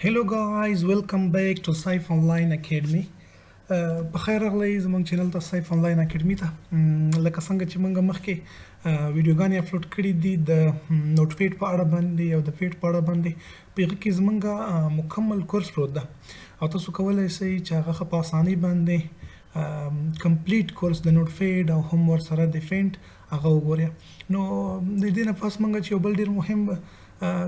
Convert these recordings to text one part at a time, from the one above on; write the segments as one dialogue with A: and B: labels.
A: Hello guys, welcome back to Saif Online Academy. بخیر راغلی زمونږ چینل ته Saif Online Academy ته. لکه څنګه چې موږ مخکې ویډیوګانې اپلوډ کړي دي د نوټپیډ په اړه باندې او د پیډ په اړه باندې په هغه کې زمونږ مکمل کورس پروت ده او تاسو کولی شئ چې هغه په اسانۍ باندې کمپلیټ کورس د نوټپیډ او هم ورسره د فینټ هغه وګورئ. نو د دې نه پس موږ چې یو بل ډېر مهم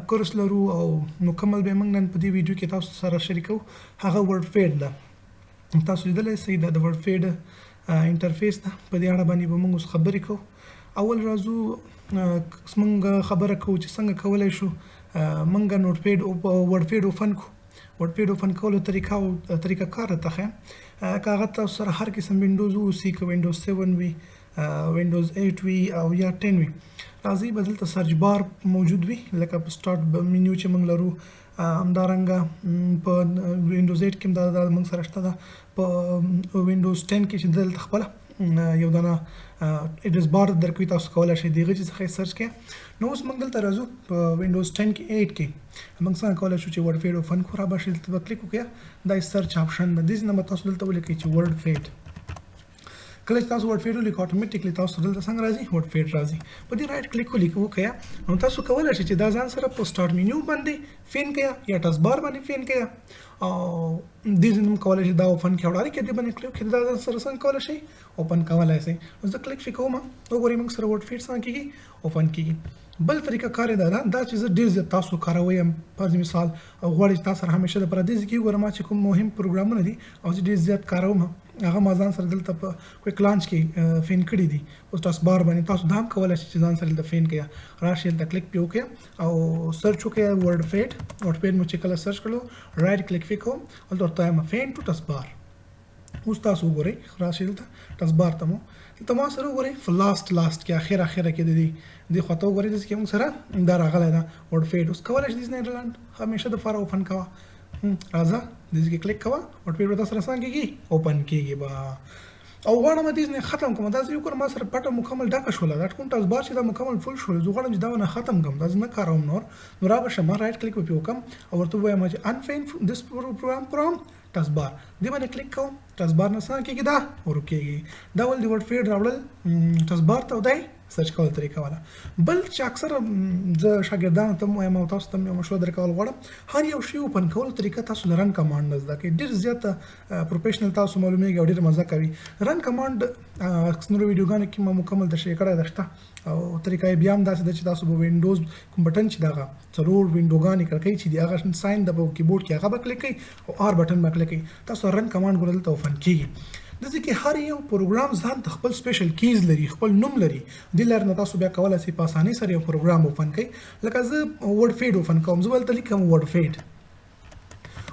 A: کورس لرو او مکمل به موږ نن په دې ویډیو کې تاسو سره شریکو هغه ورډپیډ ده. تاسو لیدلی شئ دا د ورډپیډ انټرفیس ده. په دې اړه باندې به موږ اوس خبرې کوو. اول راځو موږ خبره کوو چې څنګه کولی شو موږ نوټپیډ او ورډپیډ اوپن کړو. ورډپیډ اوپن کولو طریقه کار راته ښیم. که هغه تاسو سره هر قسم وینډوز اوسي، که وینډوز 7 وي، وینډوز 8 وي او یا 10 وي، راځئ به دلته سرچ بار موجود وي لکه په سټارټ منیو چې موږ لرو. همدارنګه په وینډوز 8 کې دا موږ سره شته ده. په وینډوز 10 کې چې دلته خپله یو دانه ایډرس بار درکوي، تاسو کولی شئ د هغه څخه یې سرچ کړئ. نو اوس موږ دلته راځو په وینډوز 10 کې 8 کې موږ څنګه کولی شو چې ورډپیډ اوپن کړو. را به شي دلته به کلیک وکړئ، دا یې سرچ آپشن ده. دې ځای نه به تاسو دلته ولیکئ چې ورډپیډ. کله چې تاسو ورډپیډ ولیکئ اتوماتیکلی تاسو دلته څنګه راځي ورډپیډ راځي. په دې رایټ کلیک وکړئ نو تاسو کولی شئ چې دا ځان سره په سټارټ منیو باندې فین کړئ یا ټاسک بار باندې فین کړئ او دې ځای نه کولی شئ دا اوپن کړئ او ډایرکټ دې باندې کلیک کړئ. دا ځان سره څنګه کولی شئ اوپن کولی شئ. اوس زه کلیک کوم، وګورئ موږ سره ورډپیډ څنګه کېږي اوپن کېږي. بل طریقه کار یې دا چې زه ډېر زیات تاسو کاروئ فرض مثال او غواړئ چې تاسو سره همیشه دپاره دې ځای کې وګورم ما چې کوم مهم پروګرامونه دي او زه ډېر زیات کاروم هغه ما ځان سره دلته په کویک لانچ کې فین کړي دي. اوس ټاسک بار باندې تاسو دا هم کولی شئ چې ځان سره دلته فین کړئ. راشئ دلته کلیک پې وکړئ او سرچ وکړئ ورډپیډ مو چې کله سرچ کړو رایټ کلیک پې کوم هلته ورته وایم فین ټو ټاسک بار. اوس تاسو وګورئ راشئ دلته ټاسک بار ته مو دلته ما سره وګورئ په لاست کې اخره کې د دې خوا ته وګورئ داسې کې موږ سره دا راغلی ده ورډپیډ. اوس کولی شئ نیدرلینډ همیشه دپاره اوپن کوه. راځه دې کې کلیک کوه، ورډپیډ به تا سره څنګه کېږي اوپن کېږي به. او غواړم دې نه ختم کړم. دا زه وکړم ما سره پټه مکمل ډکه شوله دا کوم ټاسک بار چې دا مکمل فل شول. زه غواړم چې دا ونه ختم کړم، دا زه نه کاروم نور. نو را به شم ما رایټ کلیک پې وکړم او ورته ووایم چې انفین دس پروګرام فرام ټاسک بار. دې باندې کلیک کوم، ټاسک بار نه څنګه کېږي دا ورکېږي. دا ول د ورډپیډ راوړل ټاسک بار ته او دی سرچ کول طریقه والا. بل چې اکثره زه شاګردانو ته وایم او تاسو ته یو مشوره درکول غواړم، هر یو شی اوپن کولو طریقه تاسو له رن کمانډ نه زده کړئ. ډېر زیاته پروفیشنل تاسو معلومیږي او ډېر مزه کوي. رن کمانډ نورو ویډیوګانو کې ما مکمل تشریح کړی ده شته او طریقه یې بیا هم داسې ده چې تاسو به وینډوز کوم بټن چې دغه ضرور وینډوګانې کړکۍ چې دي هغه ساین د کیبورډ کې هغه به کلیک کوئ او آر بټن به کلیک کوئ. تاسو رن کمانډ ګورئ دلته اوپن کېږي. داسې کې هر یو پروګرام ځان ته خپل سپیشل کیز لري، خپل نوم لري. دې لارې نه تاسو بیا کولی شئ په اسانۍ سره یو پروګرام اوپن کړئ. لکه زه ورډپیډ اوپن کوم، زه به دلته لیکم ورډپیډ.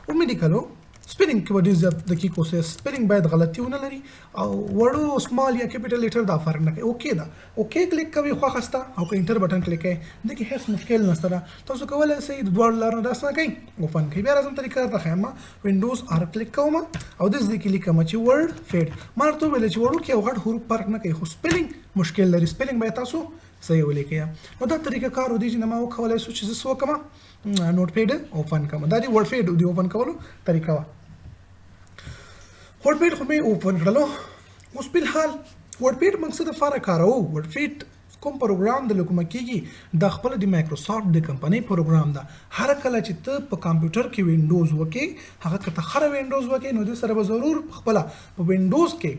A: ومې لیکلو سپیلنګ کې به ډېر زیات دقیق اوسئ. سپیلنګ باید غلطي ونه لري او وړو سمال یا کیپیټل لیټر دا فرق نه کوي. اوکې ده، اوکې کلیک کوئ خوښه سته او که انټر بټن کلیک کوئ. دې کې هېڅ مشکل نشته ده. تاسو کولی شئ د دواړو لارو نه دا څنګه کوئ اوپن کوئ. بیا راځم طریقه درته ښیم. وینډوز آر کلیک کوم او داسې ځای کې لیکم چې ورډپیډ. ما درته وویل چې وړوکي او غټ حروف فرق نه کوي، خو سپیلنګ مشکل لري. سپیلنګ باید تاسو صحیح ولیکئ. نو دا طریقه کار و دی چې ما وکولی شو چې زه څه وکړم نوټپیډ اوپن کړم. دا د ورډپیډ د اوپن کولو طریقه وه. ورډپیډ خو مې اوپن کړلو. اوس فلحال ورډپیډ موږ څه دپاره کاروو؟ ورډپیډ کوم پروګرام د کومه کېږي دا خپله د مایکروسافټ د کمپنۍ پروګرام ده. هر کله چې ته په کمپیوټر کې وینډوز وکړې، هغه که ته هره وینډوز وکړې نو دې سره به ضرور خپله په وینډوز کې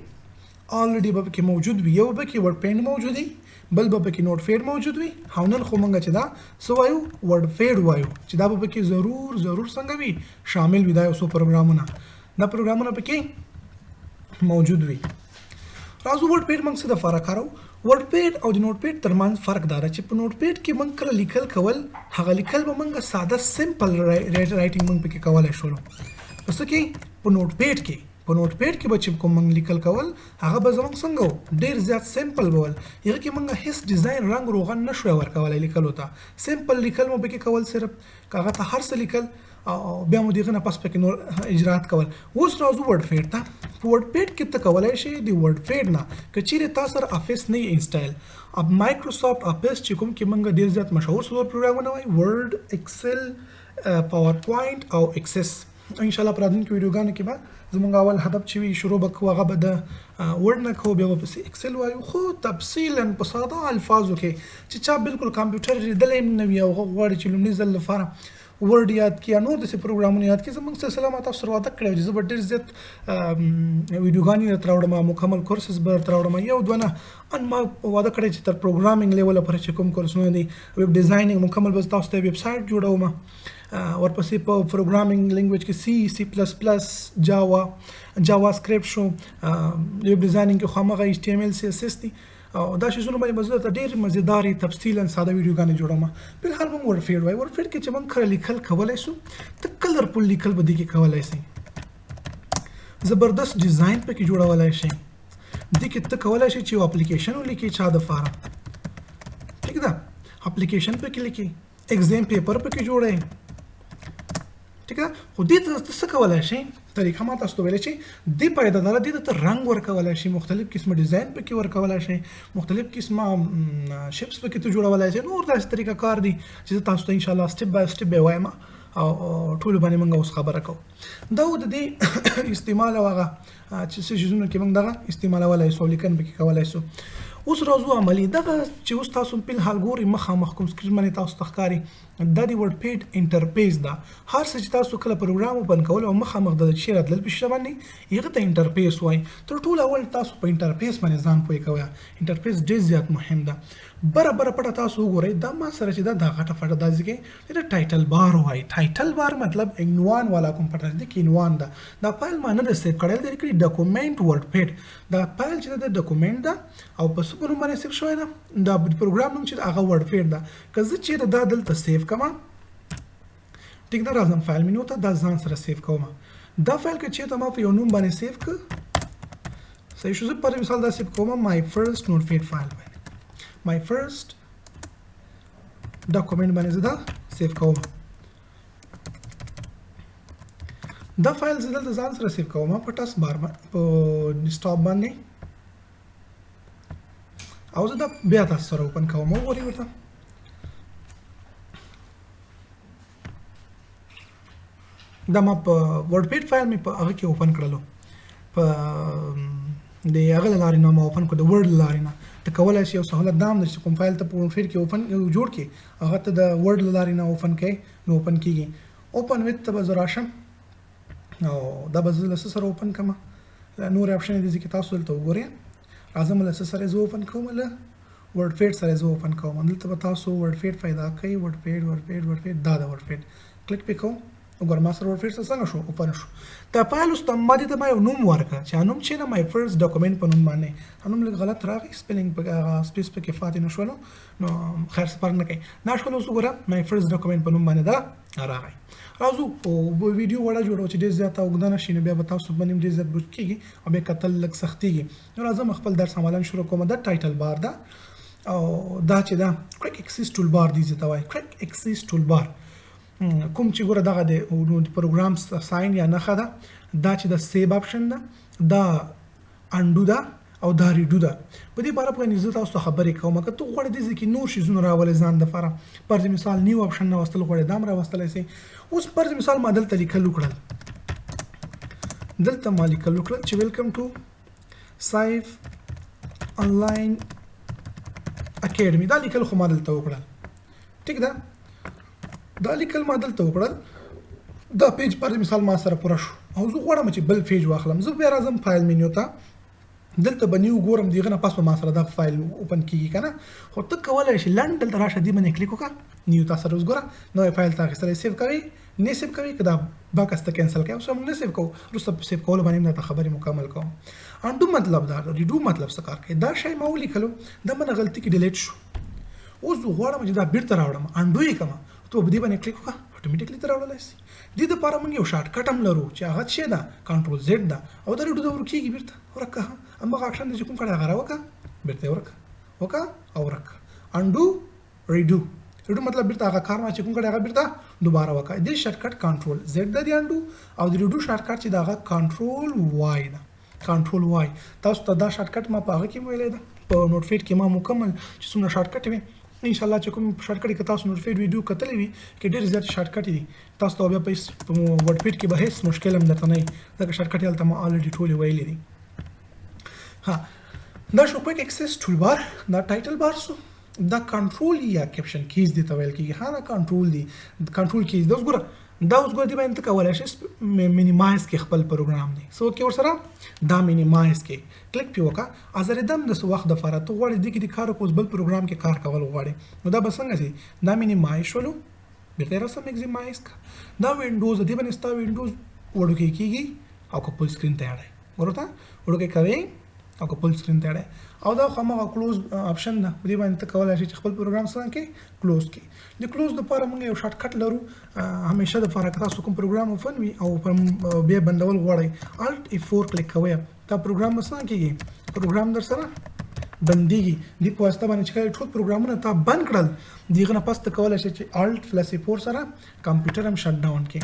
A: الریډي به پکې موجود وي. یو به پکې ورډپیډ موجود وي، بل به پکې نوټپیډ موجود وي. او نن خو موږ چې دا څه وایو ورډپیډ وایو چې دا به پکې ضرور څنګه وي شامل وي. دا یو څو پروګرامونه پکې موجود وي. راځو ورډپیډ موږ څه دپاره کاروو؟ ورډپیډ او د نوټپیډ ترمنځ فرق دا ده چې په نوټپیډ کې موږ کله لیکل کول، هغه لیکل به موږ ساده سمپل رایټینګ موږ پکې کولی شولو. په څه کې؟ په نوټپیډ کې به چې کوم موږ لیکل کول هغه به زموږ څنګه و ډېر زیات سمپل به ول. هغه کې موږ هېڅ ډیزاین رنګ روغن نه شوی ورکولی لیکلو ته. سمپل لیکل مو پکې کول، صرف هغه ته هر څه لیکل او بیا مو دغه نه پس پکې نور اجرات کول. اوس راځو ورډپیډ ته. په ورډپیډ کې ته کولی شئ د ورډپیډ نه که چیرې تا سره افیس نه وي انسټایل، اب مایکروسافټ افیس چې کوم کې موږ ډېر زیات مشهور څلور پروګرامونه وایي، ورډ، ایکسل، PowerPoint او Access ان شاء الله پر راتلونکو ویډیوګانو کې به زموږ اول هدف چې وي شروع به کوو هغه به د ورډ نه کوو بیا به پسې اکسل وایو خو تفصیلا په ساده الفاظو کې چې چا بالکل کمپیوټر لیدلی هم نه وي او هغه غواړي چې لومړي ځل لپاره ورډ یاد کړي یا نور داسې پروګرامونه یاد کړي زموږ سلسله ما تاسو سره وعده کړې وه چې زه به ډېر زیات ویډیوګانې درته راوړم مکمل کورسز به درته راوړم یو دوه نه ان ما وعده کړی چې تر پروګرامینګ لیوله پورې چې کوم کورسونه دي ویب ډیزاینینګ مکمل به تاسو ته ویب سایټ جوړوم ورپسې په پروګرامینګ لینګویج کې C++, جاوا سکرپټ شو ویب ډیزاینینګ کې خو هماغه HTML CSS دي او دا شیزونه باندې به زه درته ډېرې مزیدارې تفصیلا ساده ویډیوګانې جوړوم فلحال به ورډپیډ وایي ورډپیډ کې چې موږ کله لیکل کولی شو ته کلرفل لیکل به دې کې کولی شئ زبردست ډیزاین پکې جوړولی شئ دې کې ته کولی شئ چې یو اپلیکیشن ولیکې چا دپاره ټیک ده اپلیکیشن پکې لیکې ایگزام پیپر پکې جوړئ ټیک ده خو دې ته څه کولی شئ طریقه ما تاسو ته ویلی چې دې پایده داره دې ته رنګ ورکولی شئ مختلف قسمه ډیزاین پکې ورکولی شئ مختلف قسمه شیپس پکې ته جوړولی شئ نور داسې طریقه کار دی چې زه تاسو ته انشاءالله سټپ بای سټپ به وایم او ټولو باندې موږ اوس خبره کوو دا و د دې استعمال او هغه چې څه شیزونه کې موږ دغه استعمالولی سو لیکن پکې کولی سو اوس راځو عملي دغه چې اوس تاسو فلحال ګورئ مخامخ کوم سکرین باندې تاسو ته ښکاري دا د ورډپیډ انټرفیس ده هر څه چې تاسو کله پروګرام اوپن کول او مخامخ د شی راتلل په شی باندې هغه ته انټرفیس وایي تر ټولو اول تاسو په انټرفیس باندې ځان پوه کوئ انټرفیس ډېر زیات مهم ده بره پټه تاسو وګورئ دا ما سره چې دا غټه فټه دا ځکه د ټایټل بار وایي ټایټل بار مطلب عنوان والا کوم پټه دی کې عنوان ده دا فایل ما نه ده سیو کړی دی کړي ډاکومنټ ورډپیډ دا فایل چې د ډاکومنټ ده او په څه په نوم باندې سیو شوی ده دا پروګرام نوم چې هغه ورډپیډ ده که زه چېرته دا دلته سیو کړم ټیک ده راځم فایل مینو ته دا ځان سره سیو کوم دا فایل که چېرته ما په یو نوم باندې سیو کړ صحیح شو زه پر مثال دا سیو کوم مای فرست نوټپیډ فایل باندې my first document باندې زه دا سیو کوم دا فایل زه دلته ځان سره سیو کوم په ټاسک بار په ډیسکټاپ باندې او زه دا بیا تاسو سره اوپن کوم وګورئ ورته دا ما په ورډپیډ فایل مې په هغه کې اوپن کړلو په د هغه له لارې نه ما اوپن کړو د ورډ له لارې نه ته کولی شي یو سهولت دا هم ده چې کوم فایل ته په ورډپیډ کې اوپن جوړ کړي هغه ته د ورډ له لارې نه اوپن کړئ نو اوپن کېږي اوپن ویت ته به زه راشم او دا به زه له څه سره اوپن کړم نورې اپشنې دي چې تاسو دلته وګورئ راځم له څه سره زه اوپن کوم له ورډپیډ سره زه اوپن کوم دلته به تاسو ورډپیډ پیدا کوئ ورډپیډ دا د ورډپیډ کلیک پې کوم وګوره ما سره ورډپیډ سره څنګه شو اوپن شو دا فایل اوس ما دې ته ما یو نوم ورکړه چې نوم چې نه مای فرست ډاکومنټ په نوم باندې نوم لږ غلط راغی سپیلینګ په سپیس پکې فاتې نه شولو نو خیر څه فرق نه کوي دا شول اوس وګوره مای فرست ډاکومنټ په نوم باندې دا راغی راځو او ویډیو وړه جوړو چې ډېر زیاته اوږده نه شي نو بیا به تاسو باندې ډېر زیات بوج کېږي او بیا کتل لږ سختېږي نو راځم خپل درس عملا شروع کوم دا ټایټل بار ده او دا چې دا کویک اکسس ټول بار دی زه ته وایي کویک اکسس ټول بار کوم چې ګوره دغه د پروګرام ساين یا نښه ده دا چې د سیو اپشن ده دا انډو ده او دا ریډو ده په دې باره باندې زه تاسو ته خبرې کوم که ته غواړې دې کې نور شیزونه راولې ځان دپاره پر مثال نیو اپشن نه راوستل غواړې دا هم راوستلی سئ اوس پر مثال ما دلته لیکل وکړل دلته ما لیکل وکړل چې ویلکم ټو سایف آنلاین اکیډمي دا لیکل خو ما دلته وکړل ټیک ده دا لیکل ما دلته وکړل دا پیج پر مثال ما سره پوره شو او زه غواړم چې بل پیج واخلم زه بیا راځم فایل مینیو ته دلته به نیو ګورم دغه نه پس به ما سره دا فایل اوپن کیږي کنه خو ته کولی شي لنډ دلته راشه دې باندې کلیک وکړه نیو تا سره اوس ګوره نوی فایل ته اخیستلی سیو کوئ نه سیو کوئ که دا باکس ته کینسل کوئ اوس موږ نه سیو کوو وروسته سیو کولو باندې هم درته خبرې مکمل کوم انډو مطلب دا ریډو مطلب څه کار کوي دا شی ما ولیکلو دا منه غلطي کې ډیلیټ شو اوس زه غواړم چې دا بیرته راوړم انډو یې کړم ته په دې باندې کلیک وکړه اټومیټیکلی ته راوړلی شي دې دپاره موږ یو شارټ کټ هم لرو چې هغه څه ده کنټرول زیډ ده او دا ریډو د ورکېږي بیرته ورکه هماغه اکشن دی چې کوم کړی هغه راوکړه بیرته یې وکړه او ورکړه انډو ریډو مطلب بیرته هغه کار چې کوم کړی هغه بیرته دوباره وکړه دې شارټ کټ کنټرول زیډ ده د انډو او د ریډو شارټ کټ چې د هغه کنټرول وای ده کنټرول وای تاسو ته دا شارټ کټ ما په هغه کې ویلی ده په نوټ پیډ کې ما مکمل چې څومره شارټ کټ وي ان شاء الله چې کوم شارټ کټ کې تاسو نوټیفاید ویډیو کتلی وي کې ډېر زیات شارټ کټ دي تاسو ته بیا په ورډپیډ کې به هیڅ مشکل هم درته نه وي ځکه شارټ کټ هلته ما الریډي ټولې ویلې دي ها دا شو کویک اکسس ټول بار دا ټایټل بار سو دا کنټرول یا کیپشن کیز دي ته ویل کېږي ها دا کنټرول دي کنټرول کیز دا اوس ګوره دی باندې ته کولی شي مینیمایز کې خپل پروګرام دی سو کې ورسره دا مینیمایز کې کلیک پې وکړه ازریدم د څه وخت دپاره ته غواړې دې کې د کار وکړو بل پروګرام کې کار کول غواړې نو دا به څنګه سي دا مینیمایز شولو بیرته یې راسه میکزیمایز کړه دا وینډوز دې باندې ستا وینډوز وړوکی کېږي او که فل سکرین ته اړئ ګورو ته وړوکی کوئ او که فل سکرین ته اړئ او دا هماغه کلوز اپشن ده په دې باندې ته کولی شي چې خپل پروګرام څنګه کې کلوز کړي د کلوز دپاره موږ یو شارټ کټ لرو همیشه دپاره که تاسو کوم پروګرام اوپن وي او بیا بندول غواړئ الټ F4 کلیک کوئ دا پروګرام به څنګه کېږي پروګرام در سره بندېږي دې په واسطه باندې چې کله ټول پروګرامونه تا بند کړل د هغه نه پس ته کولی شي چې الټ +F4 سره کمپیوټر هم شټ ډاون کړي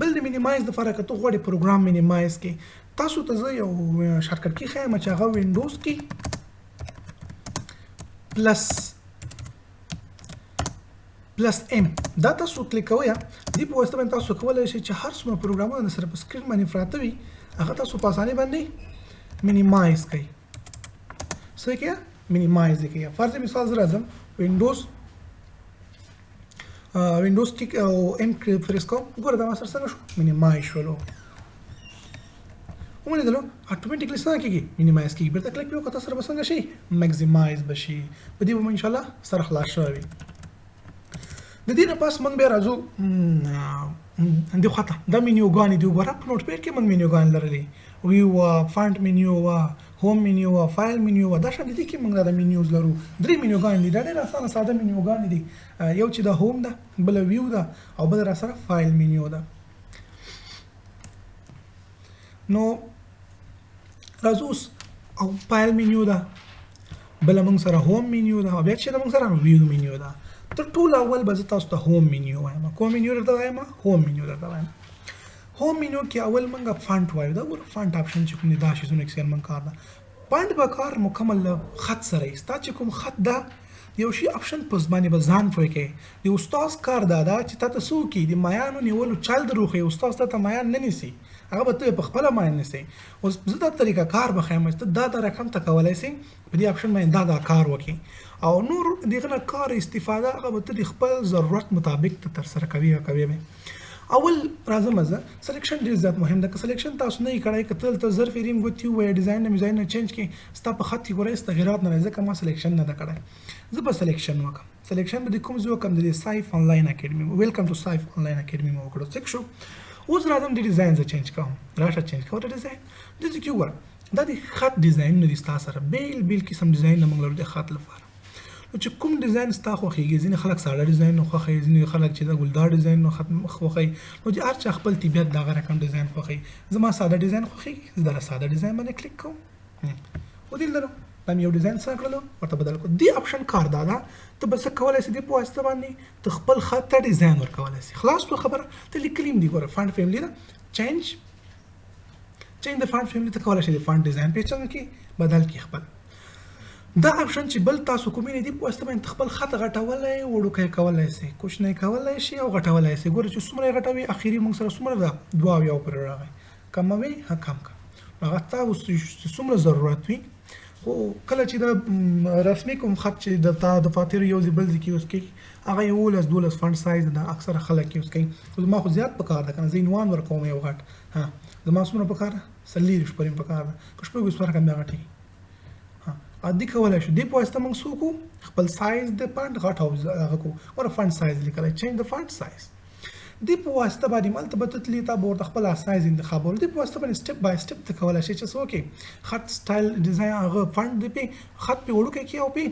A: بل د مینیمایز دپاره که ته غواړې پروګرام مینیمایز کړي تاسو ته زه یو شارټ کټ کې ښیم چې هغه وینډوز کې پلس ام دا تاسو کلیک کوئ دې په واسطه باندې تاسو کولی شئ چې هر څومره پروګرامونه سره په سکرین باندې پراته وي هغه تاسو په اسانۍ باندې مینیمایز کړئ څه کړئ مینیمایز یې کړئ فرض مثال زه راځم وینډوز کې او ام پریس کوم ګوره دا ما سره څنګه شو مینیمایز شولو ومنېدلو اټومیټیکلی څنګه کېږي مینیمایز کېږي بیرته کلیک پې وکړه تاسو سره به څنګه شي میکزیمایز به شي په دې به مو انشاءالله سره خلاص شوی وي د دې نه پس موږ بیا راځو دې خواته دا مینیوګانې دي وګوره په نوټ پیډ کې موږ مینیوګانې لرلې ویو وه فانټ مینیو وه هوم مینیو وه فایل مینیو وه دا شان دي کې موږ دا مینیوز لرو درې مینیوګانې دي دا ډېر اسانه ساده مینیوګانې دي یو چې دا هوم ده بله ویو ده او بله راسره فایل مینیو ده نو راځو اوس او فایل مینیو ده بله موږ سره هوم مینیو ده او بیا چې ده موږ سره ویو مینیو ده تر ټولو اول به زه تاسو ته هوم مینیو وایم کوم مینیو درته وایم هوم مینیو درته وایم هوم مینیو کې اول موږ فانټ وایو دا ګوره فانټ اپشن چې کوم دي دا شیزونه اکسیر موږ کار ده فانټ به کار مکمل خط سره وي ستا چې کوم خط ده یو شي اپشن په باندې به ځان پوه کوي د استاد کار دا ده چې تا ته څه وکړي د مایانو نیولو چل در وښیي استاد تا ته مایان نه نیسي هغه به ته په خپله مایان نیسي اوس زه دا طریقه کار به ښیم چې ته دا رقم ته کولی سي په دې اپشن باندې دا کار وکړي او نور د هغه نه کار استفاده هغه به ته د خپل ضرورت مطابق ته ترسره کوي اول راځم زه سلیکشن ډېر زیات مهم ده که سلیکشن تاسو نه یې کړی که ته دلته زر فیریم ګوتې ووایې ډیزاین نه میزاین نه چینج کړي ستا په خط کې ګوره هېڅ تغیرات نه راځي ځکه ما سلیکشن نه ده کړی زه به سلیکشن وکړم سلیکشن به د کوم زه وکړم د سایف آنلاین اکیډمي ویلکم ټو سایف آنلاین اکیډمي مې وکړو څه شو اوس راځم د ډیزاین زه چینج کوم راشه چینج کوم د ډیزاین دلته کې وګوره دا د خط ډیزاین نه دي ستا سره بیل قسم ډیزاین نه موږ لرو د خط لپاره نو چې کوم ډیزاین ستا خوښېږي ځینې خلک ساده ډیزاین نه خوښوي ځینې خلک چې د ګلدار ډیزاین نه خوښوي نو چې هر چا خپل طبیعت د هغه رقم ډیزاین خوښوي زما ساده ډیزاین خوښېږي زه د ساده ډیزاین باندې کلیک کوم ودې لرو دا مې یو ډیزاین څنګه کړلو ورته بدل کړو دې اپشن کار دا ده ته به څه کولی سې دې په واسطه باندې ته خپل خط ته ډیزاین ورکولی سې خلاص شوه خبره ته لیکلي هم دي ګوره فانټ فیملي ده چینج د فانټ فیملي ته کولی شې د فانټ ډیزاین پې څنګه کې بدل کړي خپل دا اپشن چې بل تاسو کومې دي په واسطه باندې خپل خط غټولی وړوکی کولی سئ کوچنی کولی شي او غټولی سئ ګوره چې څومره یې غټوي اخري موږ سره څومره ده 2 اویا پورې راغی کموي کم کړه هغه تا اوس څومره ضرورت وي خو کله چې د رسمي کوم خط چې د تا د فاتر یو ځای بل ځای کې یوز کوي هغه 11 فنټ سایز ده اکثره خلک یوز کوي خو زما خو زیات پکار ده که نه زه عنوان ورکوم یو غټ زما څومره پکار ده 40 پورې پکار ده که شپږ څومره کم هغه ټیک دې کولی شو دې په واسطه موږ څه وکړو خپل سایز د فانټ غټ او هغه کړو ګوره فانټ سایز لیکلی چینج د فانټ سایز دې په واسطه باندې مالته به ته تلي تا به ورته خپل سایز انتخابولو دې په واسطه باندې سټپ بای سټپ ته کولی شي چې څه وکړي خط سټایل ډیزاین هغه فانټ دې پې خط پې وړوکی کړي او پې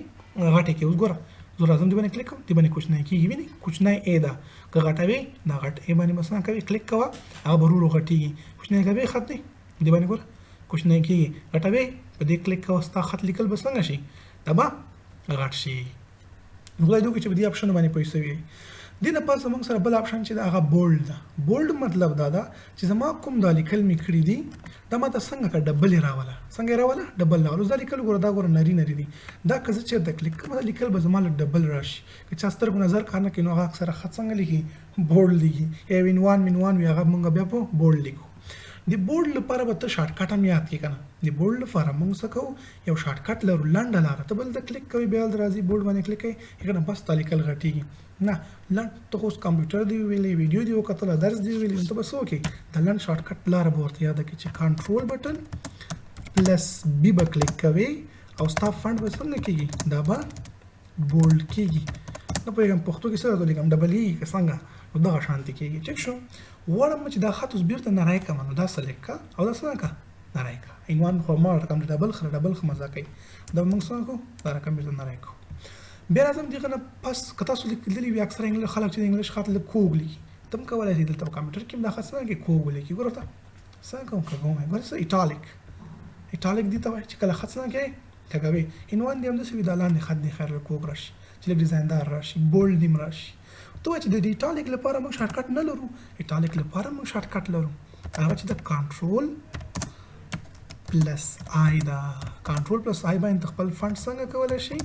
A: غټې کړي اوس ګوره زه راځم دې باندې کلیک کوم دې باندې کوچنی کېږي وینې کوچنی ای ده که غټوي دا غټ ای باندې مثلا کوي کلیک کوه هغه به ورو غټېږي کوچنی کوي خط دی دې باندې ګوره کوچنی کېږي غټوي په دې کلیک کوه ستا خط لیکل به څنګه شي دا به غټ شي نو خدای دې وکړي چې په دې اپشنو باندې پوه شوي دې نه پس موږ سره بل اپشن چې دا هغه بولډ ده بولډ مطلب دا ده چې زما کوم دا لیکل می کړی دي دا ماته څنګه کا ډبل راواله څنګه راواله ډبل راواله دا لیکل ګوره دا ګوره نری نری دي دا که زه چې د کلیک کوم دا لیکل به زما له ډبل راشي که چا سترګو نظر کار نه کوي نو هغه اکثره خط څنګه لیکي بولډ لیکي یا وین وی هغه موږ بیا په بولډ لیکو د بورډ لپاره به ته شارټ کټ هم یاد کړې کنه د بورډ لپاره موږ څه کوو یو شارټ کټ لرو لنډه لاره ته بل د کلیک کوي بیا راځي بورډ باندې کلیک کوي کنه بس تا لیکل غټیږي نه لنډ ته اوس کمپیوټر دی ویلې ویډیو دی وکتل درس دی ویلې ته بس وکي د لنډ شارټ کټ لاره به ورته یاد کړي چې کنټرول بټن پلس بی به کلیک کوي او ستا فونټ به څنګه کیږي دا به بولډ کیږي نو په کوم پښتو کې سره لیکم ډبل ای که څنګه نو دغه شانتي کېږي ټیک شو وړم چې دا خط اوس بیرته نری کړم نو دا سلیکټ کا او دا څنګه کا نری کا عنوان خو ما رقم ډبل خ مزه کوي دا موږ څنګه کو دا رقم بیرته نری کو بیا راځم دغه نه پس کتا سو لیکلي وي اکثر انګلیش خلک چې انګلیش خط له کوګ لیکي تم کولای شئ دلته کمپیوټر کې دا خط څنګه کوګ لیکي ګوره تا څنګه کوم ګوره څه ایټالیک دي ته چې کله خط څنګه کوي عنوان دې هم د سوي د لاندې خط دی خیر کوګ راشي چې ډیزاین دار راشي بولډ دیم راشي تو چې د ایټالیک لپاره موږ شارټ کټ نه لرو ایټالیک لپاره موږ شارټ کټ لرو هغه چې د کنټرول پلس آی دا کنټرول پلس آی باندې خپل فونټ څنګه کولای شي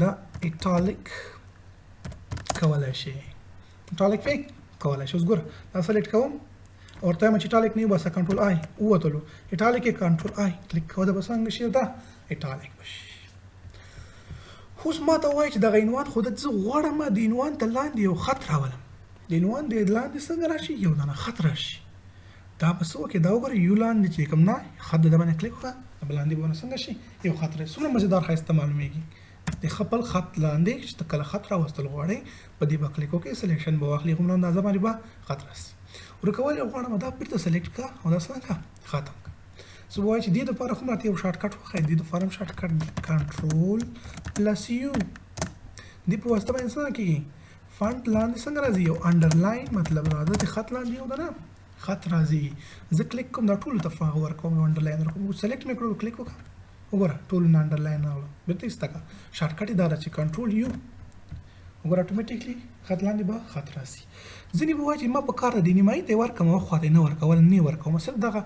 A: دا ایټالیک کولای شي ایټالیک کولای شي اوس ګوره دا سلیکټ کوم ورته مې ایټالیک نه بس کنټرول آی ووتلو ایټالیک کنټرول آی کلیک کوو دا بس څنګه شي دا ایټالیک بشي اوس ما ته وایي چې دغه عنوان خو د زه غواړم د عنوان ته لاندې یو خط راولم د عنوان د لاندې څنګه راشي یو دانه خط راشي دا به څه وکړي دا وګوره یو لاندې چې کوم نه خط د باندې کلیک وکړه د لاندې باندې څنګه شي یو خط راشي څومره مزیدار ښایسته معلومیږي د خپل خط لاندې چې کله خط راوستل غواړئ په دې به کلیک وکړئ سلیکشن به واخلي کوم اندازه باندې به خط راسي ورکول یو غواړم دا بیرته سلیکټ کړه او دا څنګه ختم کړه سو وایي چې دې لپاره خو راته یو شارټ کټ وښایي دې لپاره هم شارټ کټ کنټرول پلس یو دې په واسطه باندې څنګه کېږي فونټ لاندې څنګه راځي یو انډرلاین مطلب راځي د خط لاندې یو ده نه خط راځي زه کلیک کوم دا ټول ته ورکوم یو انډرلاین ورکوم سلیکټ مې کړو کلیک وکړه وګوره ټول انډرلاین راغله بیرته ایسته کړه شارټ کټ یې دا ده چې کنټرول یو وګوره اتوماتیکلی خط لاندې به خط راسي ځینې به وایي چې ما په کار د نیمایي ته ورکړم او خواته نه ورکول نه ورکوم صرف دغه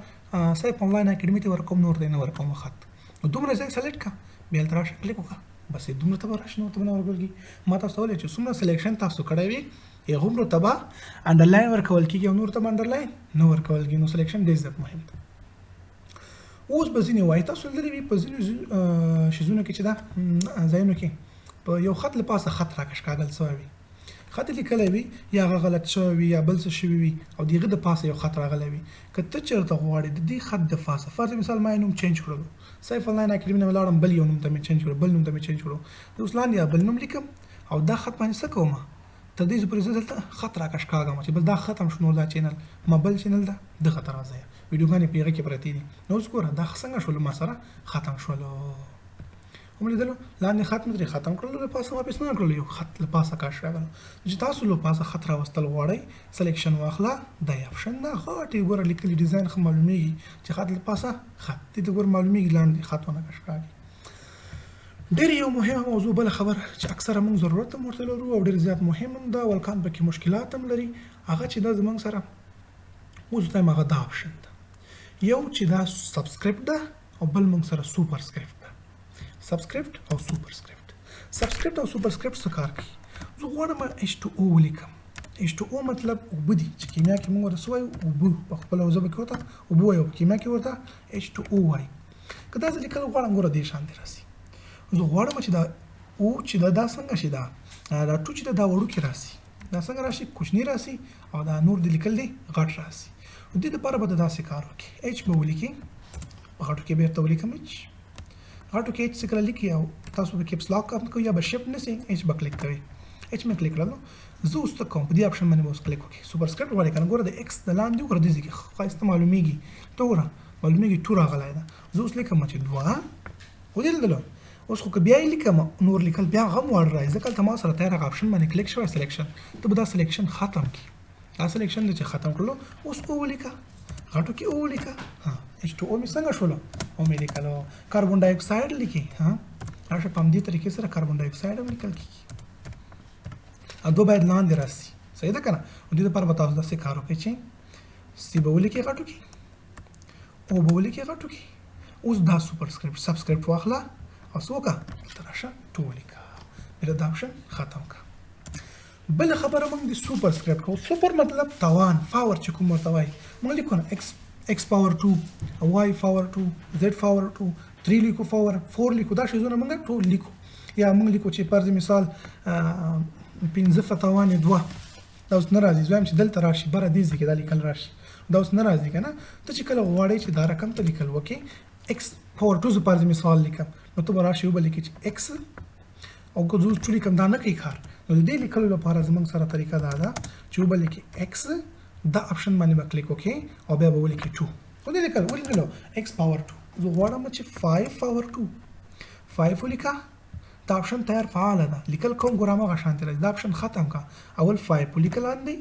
A: سایف آنلاین اکیډمي ته ورکوم نور ته نه ورکوم خط نو دومره ځای سلیکټ کړه بیا هلته راشه کلیک وکړه بس دومره ته به راشي نور ته به نه ورکول کېږي ما تاسو ته ویلی چې څومره سلیکشن تاسو کړی وي هغومره ته به انډرلاین ورکول کېږي او نور ته به انډرلاین نه ورکول کېږي نو سلیکشن ډېر زیات مهم ده اوس به ځینې وایي تاسو لیدلی وي په ځینو شیزونو کې چې دا ځایونو کې په یو خط له پاسه خط راکش کاغل شوی وي خط لیکلی وي یا هغه غلط شوی وي یا بل څه شوي وي او د هغه د پاسه یو خط راغلی وي که ته چېرته غواړې د دې خط د پاسه فرض مثال ما یې نوم چینج کړلو سیف آنلاین اکیډمي نه ولاړم بل یو نوم ته مې چینج کړو بل نوم ته مې چینج کړو اوس لاندې بل نوم لیکم او دا خط باندې څه کوم تر دې پورې زه دلته خط راکش کاږم چې بس دا ختم شو نو دا چینل ما بل چینل ده دغه ته راځئ ویډیوګانې په هغه کې پرتې دي نو اوس ګوره دا څنګه شولو ما سره ختم شولو هم لیدلو لاندې خط مې ترې ختم کړلو له پاسه واپس نه کړلو یو خط له پاسه کاش راغلو چې تاسو له پاسه خط راوستل غواړئ سلیکشن واخله دا اپشن دا غاټې ګوره لیکلي ډیزاین ښه معلومیږي چې خط له پاسه خط دې ته ګوره معلومیږي لاندې خط ونه کش راغی ډېر یو مهمه موضوع بله خبر چې اکثره موږ ضرورت هم ورته لرو او ډېر زیات مهم هم ده ولکان پکې مشکلات هم لري هغه چې دا زموږ سره اوس ټایم هغه دا اپشن ده یو چې دا سبسکرایب ده او بل موږ سره سوپرسکرایب ده سبسکرایب او سوپرسکرایب سبسکرایب او سوپرسکرایب څه کار کوي زه غواړم H2O ولیکم H2O مطلب اوبه دي چې کیمیا کې موږ ورته څه وایو اوبه په خپله ژبه کې ورته اوبه وایو په کیمیا کې ورته H2O وایي که دا زه لیکل غواړم ګوره دې شانتې راسي زه غواړم چې دا او چې دا څنګه شي دا ټو چې دا وړوکی راسي دا څنګه راشي کوچنی راسي او دا نور د لیکل دی غټ راسي دې لپاره به داسې کار وکړي H به ولیکي په غټو کې بیرته ولیکم H غټو کې H څه کله لیکي او تاسو به کیپس لاک کوئ یا به شیفټ نیسئ H به کلیک کوئ H مې کلیک کړلو زه اوس ته کوم په دې اپشن باندې به اوس کلیک وکړي سوپرسکرایب غواړئ که نه ګوره د X د لاندې وګوره دې ځای کې ښایسته معلومیږي ته وګوره معلومیږي ټو راغلی ده زه اوس لیکم چې 2 ودېدلو اوس خو که بیا یې لیکم نور لیکل بیا هم وړ راځي ځکه هلته ما سره تیار هغه اپشن باندې کلیک شوی سلیکشن ته به دا سلیکشن ختم کړي دا سلیکشن دی چې ختم کړلو اوس او ولیکه غټو کې او ولیکه H2O مې څنګه شولو او مې لیکلو کاربن ډای اکساید لیکي راشه په همدې طریقې سره کاربن ډای اکساید هم لیکل کېږي دوه باید لاندې راسي صحیح ده که نه نو دې دپاره به تاسو داسې کار وکړئ چې سی به ولیکئ غټو کې او به ولیکئ غټو کې اوس دا سبسکرایب واخله او څه وکړه دلته راشه ټو ولیکه بیا دا آپشن ختم کړه بله خبره موږ د سوپرسکرایب کوو سوپر مطلب توان پاور چې کوم ورته وایي موږ لیکو نه x پاور 2 y پاور 2 z پاور 2 3 لیکو پاور 4 لیکو دا شیزونه موږ ټول لیکو یا موږ لیکو چې فرض مثال 15 فتوان 2 دا اوس نه راځي زه وایم چې دلته راشي بره دې ځای کې دا لیکل راشي دا اوس نه راځي که نه ته چې کله غواړې چې دا رقم ته لیکل وکړې x پاور 2 زه فرض مثال لیکم نو ته به راشي وبه لیکې چې x او که زه اوس لیکم دا نه کوي کار نو د دې لیکلو لپاره زموږ سره طریقه دا ده چې وبه لیکې x دا آپشن باندې به کلیک وکړې او بیا به ولیکې 2 خو دې لیکل ولیکلو x پاور 2 زه غواړم چې 5 پاور 2 5 ولیکه دا آپشن تیار فعاله ده لیکل کوم ګور هماغه شانتې راځي دا آپشن ختم کا اول 5 ولیکه لاندې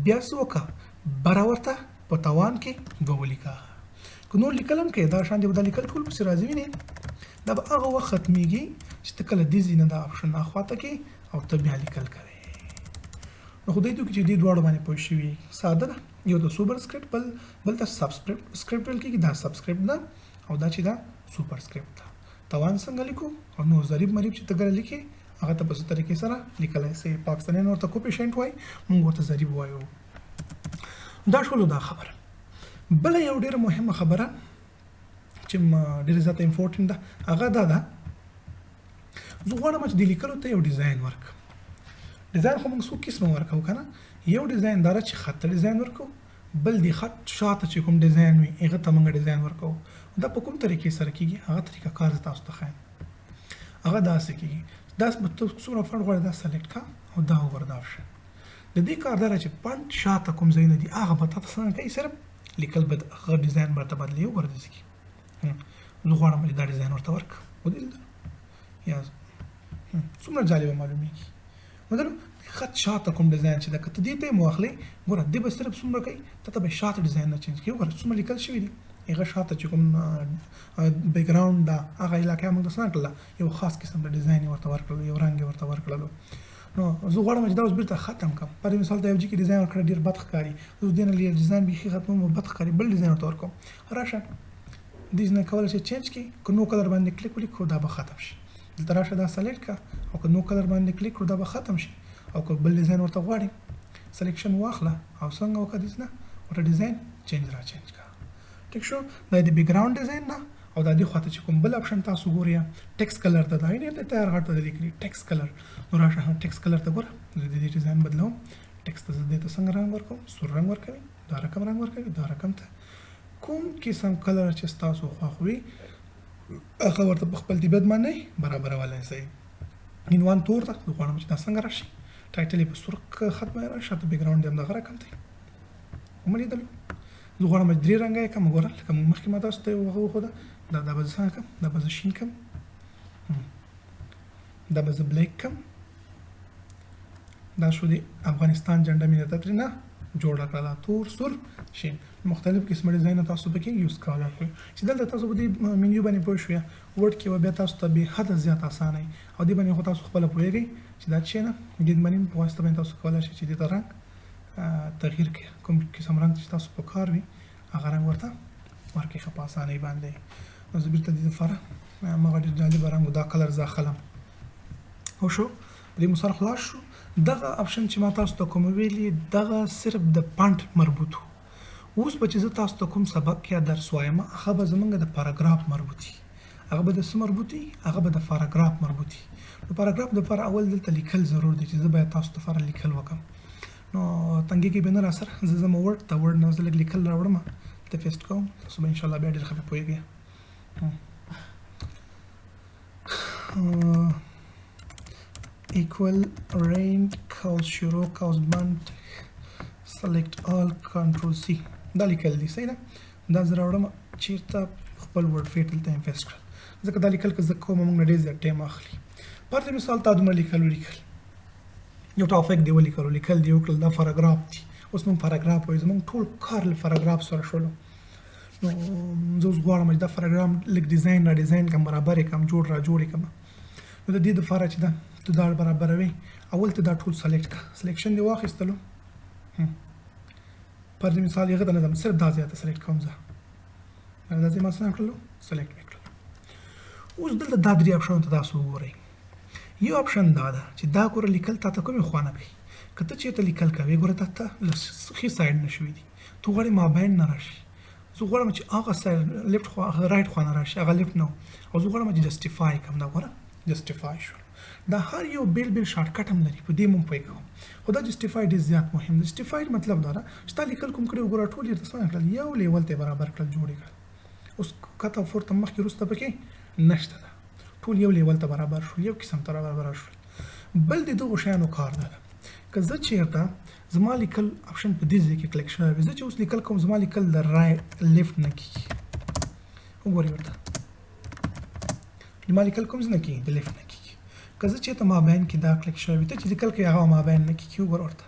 A: بیا څه وکړه بره ورته په توان کې 2 ولیکه که نور لیکل هم کوې دا شانتې به دا لیکل ټول پسې راځي وینې دا به هغه وخت ختمیږي چې ته کله دې ځي نه دا آپشن اخواته کې او ته بیا لیکل کوې نو خدای دې وکړي چې دې دواړو باندې پوه شوي ساده ده یو د سوپر سکرپټ بل ته سبسکرپټ ویل کېږي دا سبسکرپټ ده او دا چې دا سوپر سکرپټ ده توان څنګه لیکو او نو ضریب مریب چې ته ګره لیکې هغه ته په څه طریقې سره لیکلی سي پاکستانیان ورته کوپیشنټ وایي موږ ورته ضریب وایو دا شولو دا خبره بله یو ډېره مهمه خبره چې ډېره زیاته امپورټنټ ده هغه دا ده زه غواړم چې د لیکلو ته یو ډیزاین ورکړم ډیزاین خو موږ څو قسمه ورکوو که نه یو ډیزاین دا ده چې خط ډیزاین ورکوو بل د خط شاته چې کوم ډیزاین وي هغه ته موږ ډیزاین ورکوو دا په کوم طریقې سره کېږي هغه طریقه کار زه تاسو ته ښایم هغه داسې کېږي داس به ته څومره فنډ غواړې دا سلیکټ کړه او دا وګوره دا آپشن د دې کار دا چې فنډ شاته کوم ځایونه دي هغه به تا ته څنګه کوي صرف لیکل به هغه ډیزاین به ته بدلوي وګوره داسې کېږي زه غواړم چې دا ډیزاین ورته ورکړم ودلیدل یا څومره جالبه معلومیږي مطلب خط شاته کوم ډیزاین چې دا که ته دې ټایم واخلې ګوره دې به صرف څومره کوي ته به شاته ډیزاین نه چینج کوي وګوره څومره لیکل شوي دي هغه شاته چې کوم بیکګراوند ده هغه علاقه موږ څه نه کړله یو خاص قسم د ډیزاین ورته ورکړلو یو رنګ ورته ورکړلو نو زه غواړم چې دا اوس بیرته ختم کړم پر مثال د یو ځای کې ډیزاین ورکړی ډېر بد ښکاري زه اوس دې نه ډیزاین بیخي ختموم بد ښکاري بل ډیزاین ورته ورکوم راشه دې نه کولی شي چینج کړي که نو کلر باندې کلیک ولیکو دا به ختم شي دلته راشه دا سلیکټ کړه او که نو کلر باندې کلیک کړو دا به ختم شي او که بل ډیزاین ورته غواړي سلیکشن واخله او څنګه وکړه دې نه ورته ډیزاین چینج کړه ټیک شو دا د بیکګراوند ډیزاین نه او دا دې خواته چې کوم بل آپشن تاسو ګورئ ټیکس کلر ته دا یې تیار غټ ته لیکلي ټیکس کلر نو راشه ټیکس کلر ته ګوره زه دې ډیزاین بدلوم ټیکس ته زه دې ته څنګه رنګ ورکوم سور رنګ ورکوي دا رقم رنګ ورکوي دا رقم ته کوم قسم کلر چې ستاسو خوښ وي هغه ورته په خپل طبیعت باندې برابرولی شئ عنوان تور ده زه غواړم چې دا څنګه راشي ټایټل یې په سور خط باندې راشي شاته بیکګراوند یې همدغه رقم دی وملیدلو زه غواړم چې درې رنګه یې کړم وګوره لکه مخکې ما تاسو ته هغه وښوده دا به زه څنګه کړم دا به زه شین کړم دا به زه بلیک کړم دا شو د افغانستان جنډه مې درته ترې نه جوړه کړله تور سور شین مختلف قسمه ډیزاینونه تاسو پکې یوز کولی شئ چې دلته تاسو په دې منیو باندې پوه شوئ ورډ کې به بیا تاسو ته بې حده زیات اسانه وي او دې باندې خو تاسو خپله پوهېږئ چې دا څه نه دې باندې په واسطه باندې تاسو کولی شئ چې دې ته رنګ تغییر کړئ کوم قسم رنګ چې تاسو په کار وي هغه رنګ ورته ورکړئ ښه په اسانۍ باندې نو زه بېرته دې دپاره هماغه ډېر جالبه رنګ دا کلر زه اخلم او شو دې مثال خلاص شو دغه آپشن چې ما تاسو ته کوم ویلي دغه صرف د فنډ مربوط و اوس به چې زه تاسو ته کوم سبق یا درس وایم هغه به زموږ د پاراګراف مربوط وي هغه به د څه مربوط وي هغه به د پاراګراف مربوط وي د پاراګراف دپاره اول دلته لیکل ضرور دی چې زه باید تاسو دپاره لیکل وکړم نو تنګېږي به نه را سره زه ځم ورډ ته ورډ نه زه لږ لیکل راوړم ته پیسټ کوم تاسو به انشاءالله بیا ډېر ښه پې پوهېږئ equal range قوس شروع قوس بند select all control C دا لیکل دي صحیح ده دا زه راوړم چېرته خپل ورډپیډ دلته یې پیسټ کړل ځکه دا لیکل که زه کوم موږ نه ډېر زیات ټایم اخلي پر دې مثال تا دومره لیکل یو ټاپک دی ولیکلو لیکل دی وکړل دا پاراګراف دی اوس موږ پاراګراف وایو زموږ ټول کار له پاراګراف سره شولو نو زه اوس غواړم چې دا پاراګراف لږ ډیزاین را ډیزاین کړم برابر یې کړم جوړ یې کړم نو د دې دپاره چې دا ته دا برابروي اول ته دا ټول سلیکټ کا سلیکشن دی واخیستلو پر مثال یغه د نظم صرف دا زیاته سلیکټ کوم زه دا چې ما څنګه کړلو سلیکټ وکړل اوس دلته دا درې اپشن ته تاسو وګورئ یو اپشن دا ده چې دا ګوره لیکل تاسو کومه خوانه کوي کته چې ته لیکل کوي ګوره تاسو خي ساید نشوي دي تو غواړې ما بین نه راشي زه غواړم چې هغه ساید لیفت خو رائټ خوانه راشي هغه لیفت نو او زه غواړم چې جسټیفای کوم دا ګوره جسټیفای شو دا هر یو بیل شارټ کټ هم لري په دې مونږ پوي کوم خو دا جسټیفای ډیر زیات مهم دی جسټیفای مطلب دا ده چې تا لیکل کوم کړي وګوره ټول یې تاسو کړل یو لیول ته برابر کړل جوړی کړل اوس کته فورته مخکې وروسته پکې نشته ده ټول یو لیول ته برابر شو یو قسم ته برابر شو بل د دغه شیانو کار ده که زه چیرته زما لیکل اپشن په دې ځای کې کلیک شوی زه چې اوس لیکل کوم زما لیکل د رائټ لیفت نه کیږي وګورئ ورته زما لیکل کوم نه کیږي د لیفت نه کیږي که زه چېرته مابین کې دا کلیک شوی ته چې لیکل کوي هغه مابین نه کیږي وګوره ورته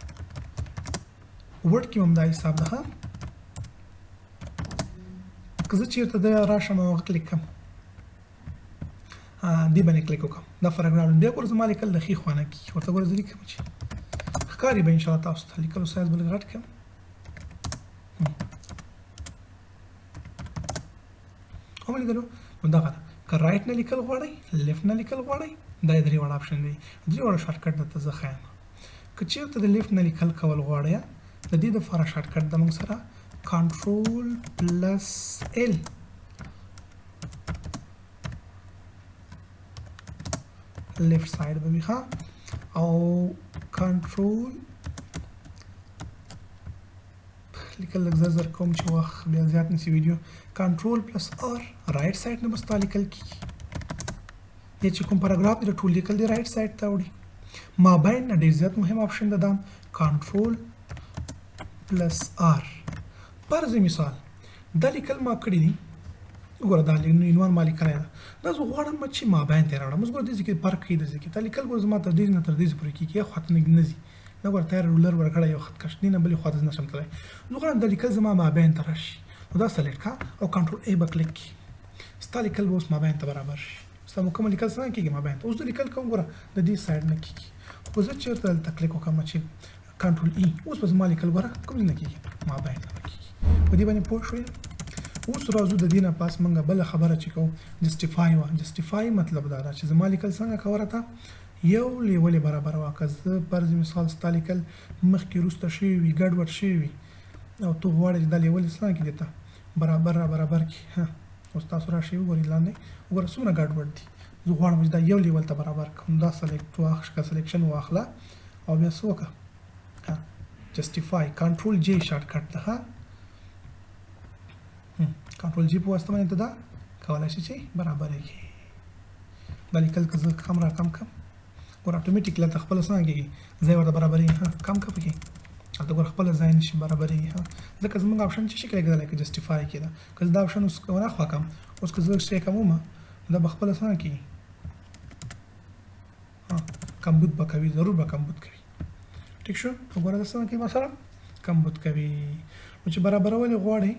A: ورډ کې هم دا حساب ده که زه چېرته د راشم او کلیک کوم دې باندې کلیک وکړم دا پروګرام بیا ګوره زما لیکل د ښي خوانه کیږي ورته ګوره زه لیکم چې ښکاري به انشاءالله تاسو ته لیکلو سایز به لږ غټ کړم وملیدلو نو دغه ده که رایټ نه لیکل غواړئ لیفټ نه لیکل غواړئ دا یې درې واړه اپشن دی درې واړه شارټ کټ درته زه ښیم که چېرته د لیفټ نه لیکل کول غواړئ د دې دپاره شارټ کټ ده موږ سره کنټرول پلس ال لیفټ ساید به وي ښه او کنټرول لیکل لږ زر کوم چې وخت بیا زیات نسی ویډیو کنټرول پلس آر رایټ ساید نه به ستا لیکل کېږي یا چې کوم پاراګراف دی د ټول لیکل دی رایټ ساید ته وړي مابین نه ډېر زیات مهم اپشن ده دا کنټرول پلس آر فرض مثال دا لیکل ما کړي دي وګوره دا عنوان ما لیکلی ده دا زه غواړم چې مابین ته یې راوړم اوس ګوره دې ځای کې فرق ښیي د ځای کې دا لیکل ګوره زما تر دې نه تر دې ځای پورې کېږي یو خوا ته نه ځي دا ګوره تا یې رولر ورکړی یو خط کش دې نه بلې خوا ته نشم تللی زه غواړم دا لیکل زما مابین ته راشي نو دا سلیکټ کړه او کنټرول ای به کلیک کړي ستا لیکل به اوس مابین ته برابر شي ستا مکمل لیکل څنګه کېږي مابین ته اوس زه لیکل کوم ګوره د دې سایډ نه کېږي خو زه چېرته دلته کلیک وکړم چې کنټرول ای اوس به زما لیکل ګوره کوم ځای نه کېږي مابین ته به کېږي په دې باندې پوه شوئ اوس راځو د دې نه پاس موږ بله خبره چې کوو جسټیفای وه جسټیفای مطلب دا ده چې زما لیکل څنګه کوره ته یو لیول یې برابر وه که زه فرض مثال ستا لیکل مخکې وروسته شوي وي ګډوډ شوي وي او ته غواړې چې دا لیول یې څنګه کړي ته برابر کړي اوس تاسو راشئ وګورئ لاندې وګوره څومره ګډوډ دي زه غواړم چې دا یو لیول ته برابر کړم دا سلیکشن واخله او بیا څه وکړه جسټیفای کنټرول جی شارټ کټ ده کنټرول جی په واسطه باندې ته دا کولی شي چې برابر یې کړي دا لیکل که زه کم راکم کم ګوره اتومیټیک هلته خپله څنګه کېږي ځای ورته برابروي کم که پکې هلته ګوره خپله ځای نشي برابروي ځکه زموږ اپشن چې شي کېدلی که جسټیفای کړي ده که زه دا اپشن اوس ونه خواکم اوس که زه شی کوم دا به خپله څنګه کېږي کمبود به کوي ضرور به کمبود کوي ټیک شو وګوره دا څنګه کوي مثلا کمبود کوي نو چې برابرول یې غواړئ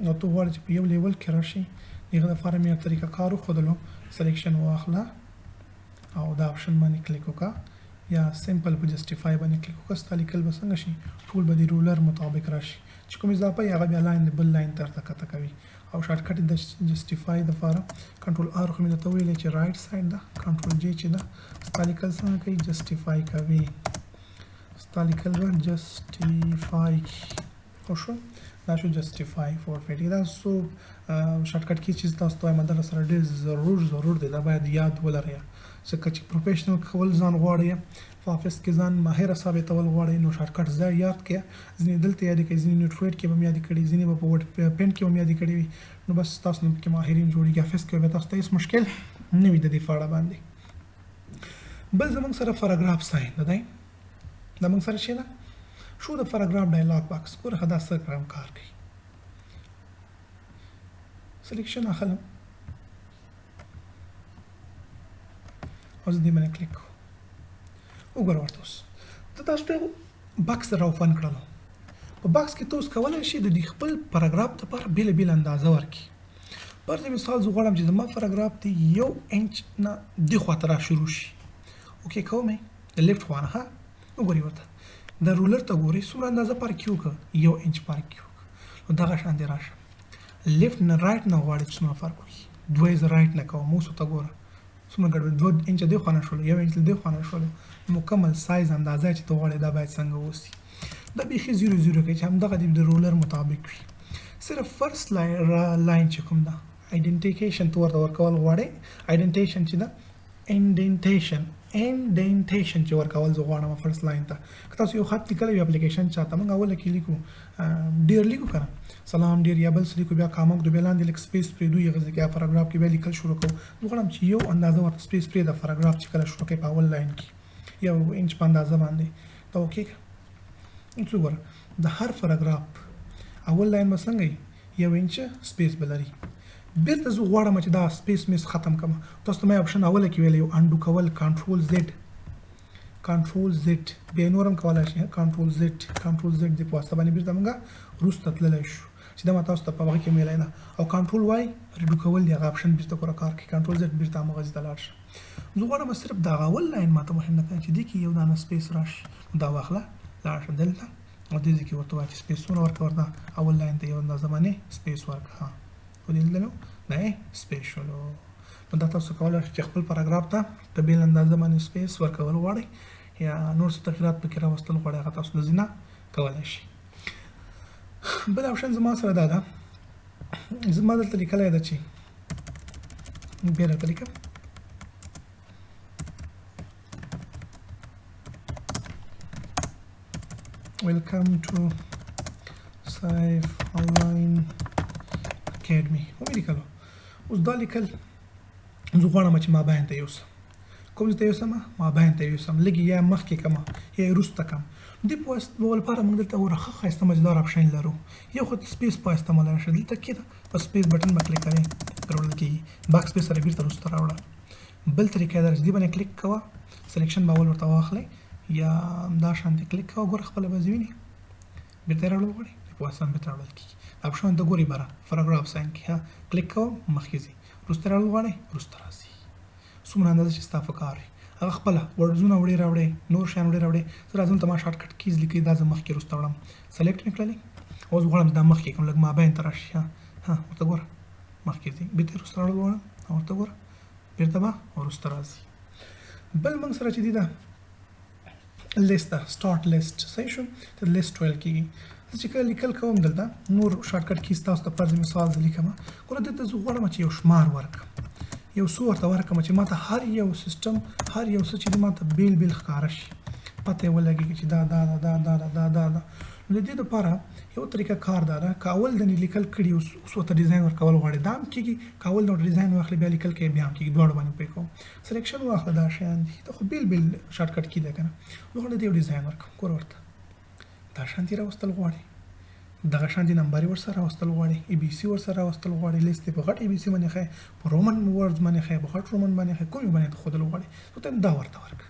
A: نو ته غواړې چې په یو لیول کې راشي د هغه دپاره مې یو طریقه کار وښودلو سلیکشن واخله او دا اپشن باندې کلیک وکړه یا سمپل په جسټیفای باندې کلیک وکړه ستا لیکل به څنګه شي ټول به د رولر مطابق راشي چې کوم اضافه یې هغه بیا لاین بل لاین ته ورته کوي او شارټ کټ د جسټیفای دپاره کنټرول آر خو مې درته ویلی چې رایټ سایډ ده کنټرول جی چې ده ستا لیکل څنګه کوي جسټیفای کوي ستا لیکل به جسټیفای خو شو دا شو جسټیفای ورډپیډ دا سو شارټ کټ کې چې تاسو ته وایم دا سره ډېر ضرور دی دا باید یاد ولرئ ځکه چې پروفیشنل کول ځان غواړئ په افس کې ځان ماهره ثابتول غواړئ نو شارټ کټ ځای یاد کړئ ځینې دلته یادې کړئ ځینې نوټپیډ کې به مې یادې کړي ځینې به په ورډپیډ کې به مې یادې کړي وي نو بس تاسو نو پکې ماهرین جوړېږي افس کې به تاسو ته هېڅ مشکل نه وي د دې په اړه باندې بل زموږ سره پاراګراف ساین ده دی دا موږ سره شی ده شو د پاراګراف ډایلاګ باکس ګوره دا څه کار کوي سلیکشن اخلم اوس دې باندې کلیک کوم وګوره ورته اوس ته تاسو ته باکس راوپن کړلو په باکس کې تاسو کولی شئ د دې خپل پاراګراف دپاره بېله اندازه ورکړي فرض مثال زه غواړم چې زما پاراګراف دی 1 انچ نه دې خوا ته را شروع شي اوکې کوم د لیفت خوا نه وګورئ ورته د رولر ته ګورئ څومره اندازه پارک کړي وکړه 1 انچ پارک کړي وکړه نو دغه شان دی راشه لیفت نه رایټ نه غواړئ چې څومره فرق وکړي 2 یې زه رایټ نه کوم اوس ورته ګوره څومره ګډوډ 2 انچه دې خوا نه شولو 1 انچ دې خوا نه شولو مکمل سایز اندازه چې ته غواړې دا باید څنګه اوسي دا بیخي 0 کوي چې همدغه د رولر مطابق وي صرف فرست لاین چې کوم ده آیډنټیکیشن ته ورته ورکول غواړئ آیډنټیشن چې ده انډینټیشن چې ورکول زه غواړم فرست لاین ته که تاسو یو خط لیکلی وي اپلیکیشن چاته موږ اوله کې لیکو ډیر لیکو که نه سلام ډیر یا بل څه لیکو بیا کاما کړو بیا لاندې لږ سپیس پرېږدو هغه ځای کې پاراګراف کې بیا لیکل شروع کوو زه غواړم چې یو اندازه ورته سپیس پرېږده پاراګراف چې کله شروع کوي په اول لاین کې 1 انچ په اندازه باندې دا اوکې که اوس وګوره د هر پاراګراف اول لاین به څنګه 1 انچ سپیس به لري بیرته زه غواړم چې دا سپیس میس ختم کړم تاسو ته مې اپشن اوله کې ویلی یو انډو کول کنټرول زد بیا نور هم کولی شي کنټرول زد دې په واسطه باندې بیرته موږ وروسته تللی شو چې دا ما تاسو ته په هغه کې ویلی نه او کنټرول وای ریډو کول دی هغه اپشن بیرته کار کوي کنټرول زد بیرته همغه ځای ته لاړ شه زه غواړم صرف دغه اول لاین ماته مهم نه کوي چې دې کې یو دانه سپیس راشي دا واخله لاړ شه دلته او دې ځای کې ورته وایي چې سپیسونه ورکړه ورته اول لاین ته یو اندازه باندې سپیس ورکړه ودیدلو نه سپیس شولو نو دا تاسو کولی شئ چې خپل پاراګراف ته په بیل اندازه باندې سپیس ورکول غواړئ یا نور څه تغیرات پکې راوستل غواړئ هغه تاسو د ځینه کولی شئ بل اپشن زما سره دا ده زما دلته لیکلی ده چې بیا راته لیکم Welcome to Saif Online Academy ومې لیکلو اوس دا لیکل زه غواړم چې مابین ته یوسم کوم ځای ته یوسم مابین ته یوسم لږ یا مخکې کړم یا یې وروسته کړم دې په لپاره موږ دلته ګوره ښه ښایسته مزیدار اپشن لرو یو خو سپیس په استعمال راشه دلته کېده په سپیس بټن به کلیک کوئ راوړل کېږي باک سپیس سره بیرته وروسته راوړه بل طریقه دا چې دې باندې کلیک کوه سلیکشن به اول ورته واخلئ یا دا شانتې کلیک کوه ګوره خپله به ویني بیرته یې راوړل غواړئ په اسانه بیرته راوړل کېږي اپشن ته ګورئ بره پاراګراف ساین کې کلیک کوم مخکې ځي وروسته راوړل غواړئ وروسته راځي څومره اندازه چې ستا په کار وي هغه خپله ورډزونه وړې راوړئ نور شیان وړې راوړئ زه راځم ته ما شارټ کټ کیز لیکئ دا زه مخکې وروسته وړم سلیکټ مې کړلې اوس غواړم چې دا مخکې کړم لږ مابین ته راشي ورته ګوره مخکې ځي بیرته یې وروسته راوړل غواړم ورته ګوره بیرته به وروسته راځي بل موږ سره چې دي دا لیست ده سټارټ لیست صحیح شو ته لیست ویل کېږي زه چې کله لیکل کوم دلته نور شارټ کټ کیز تاسو ته فرض مثال زه لیکم ګوره دلته زه غواړم چې یو شمار ورکړم یو څو ورته ورکړم چې ماته هر یو سیسټم هر یو څه چې ماته بیل بیل ښکاره شي پته یې ولګېږي چې دا نو د دې دپاره یو طریقه کار دا ده که اول د لیکل کړي اوس ورته ډیزاین ورکول غواړي دا هم کېږي که اول د ډیزاین واخلي بیا لیکل کوي بیا هم کېږي دواړه باندې پوه کوم سلیکشن واخله دا شیان دي دا خو بیل بیل شارټ کټ کی ده که نه زه غواړم د یو ډیزاین ورکړم ګوره ورته دا شانتې راوستل غواړي دغه شانتې نمبرې ورسره راوستل غواړي ای بي سي ورسره راوستل غواړي لیست یې په غټ ای بي سي باندې ښایي په رومن ورډز باندې ښایي په غټ رومن باندې ښایي کومې باندې ښودل غواړي نو ته دا ورته ورکړه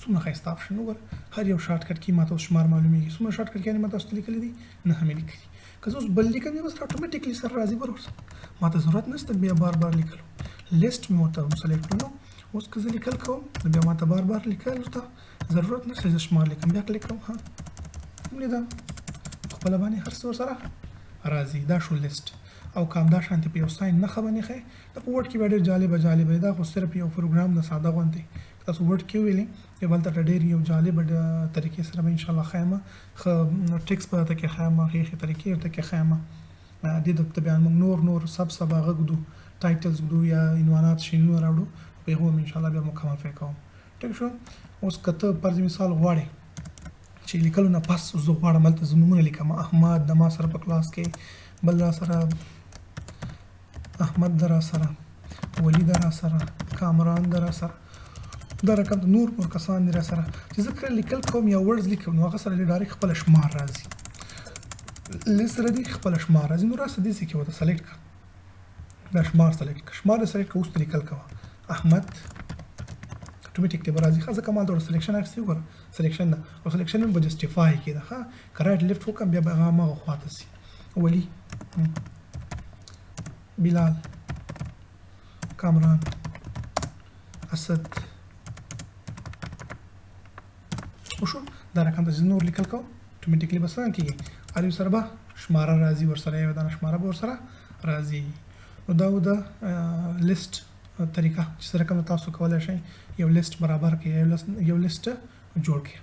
A: څومره ښایسته اپشن وګوره هر یو شارټ کټ کې ماته اوس شمار معلومیږي څومره شارټ کټ کې ما تاسو ته لیکلي دي نه همې لیکلي که زه اوس بل لیکم بیا بس اتوماتیکلی سره راځي ورسره ماته ضرورت نشته بیا بار بار لیکلو لیست مې ورته سلیکټ کړلو اوس که زه لیکل کوم نو بیا ماته بار بار لیکل ته ضرورت نشته زه شمار لیکم بیا کلیک کوم ولیده خپله باندې هر څه ورسره راځي دا شو لیست او که همدا شانتې په یو ساین نښه باندې ښایي دا په ورډ کې بیا ډېر جالبه دا خو صرف یو پروګرام د ساده غوندې تاسو ورډ کې ویلې یا بل ته ډېر یو جالبه طریقې سره به انشاءالله ښایم ښه ټیکس به درته کې ښایم ښې ښې طریقې ورته کې ښایم دې دلته بیا موږ نور سب هغه ږدو ټایټلز ږدو یا عنوانات شینونه راوړو په هغو هم انشاءالله بیا مکمل فکر کوم ټیک شو اوس که ته فرض مثال غواړې چې لیکلو نه پس زه غواړم هلته زه نومونه لیکم احمد د ما سره په کلاس کې بل را سره احمد د را سره ولی د را سره کامران د را سره دا رقم نور کسان دي را سره چې زه کله لیکل کوم یا ورډز لیکم نو هغه سره ډایرکټ خپل شمار راځي لیست سره دي خپل شمار راځي نو راسه دې کې وته سلیکټ کړه دا شمار سلیکټ کړه شمار سلیکټ اوس لیکل کوه احمد اتوماتیکلی به راځي ځکه ما دا سلیکشن اخیستی وګوره سلیکشن ده او سلیکشن مې به جسټیفای کېده ښه که رایټ لیفټ وکړم بیا به هغه هماغه خواته سي ولی بلال کامران اسد پښتو شو دا رقم ته نور لیکل کوم اتوماتیکلی به څنګه کېږي هر یو سره به شماره راځي ورسره یوه دانه شماره به ورسره راځي نو دا د لیست طریقه چې سره کوم تاسو کولی شئ یو لیست برابر کړئ یو لیست جوړ کړئ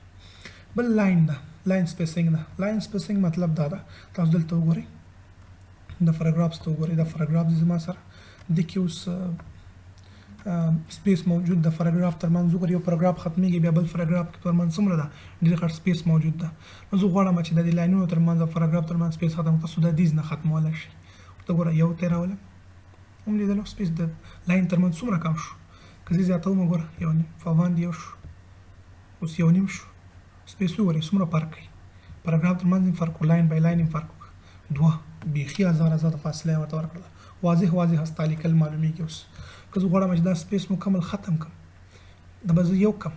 A: بل لاین ده لاین سپیسینګ ده لاین سپیسینګ مطلب دا ده تاسو دلته وګورئ د پاراګرافس ته وګورئ دا پاراګراف زما سره د کې اوس سپیس موجود د پاراګراف ترمنځ وګورئ یو پاراګراف ختمیږي بیا بل پاراګراف ترمنځ څومره ده ډېر غټ سپیس موجود ده نو زه غواړم چې د دې لاینونو ترمنځ د پاراګراف ترمنځ سپیس ختم تاسو د دیز نه ختمولی شئ ورته ګوره یو تېرولم هم لیدلو سپیس د لاین ترمنځ څومره کم شو که زه زیاتوم وګوره یو نیم فاوان یو شو اوس یو نیم شو سپیس وګورئ څومره فرق کوي پاراګراف ترمنځ یې فرق لاین بای لاین یې فرق وکړه دوه بیخي زیاته فاصله یې ورته ورکړله واضح هستا لیکل معلومیږي اوس که زه غواړم چې دا سپیس مکمل ختم کړم دا به زه یو کړم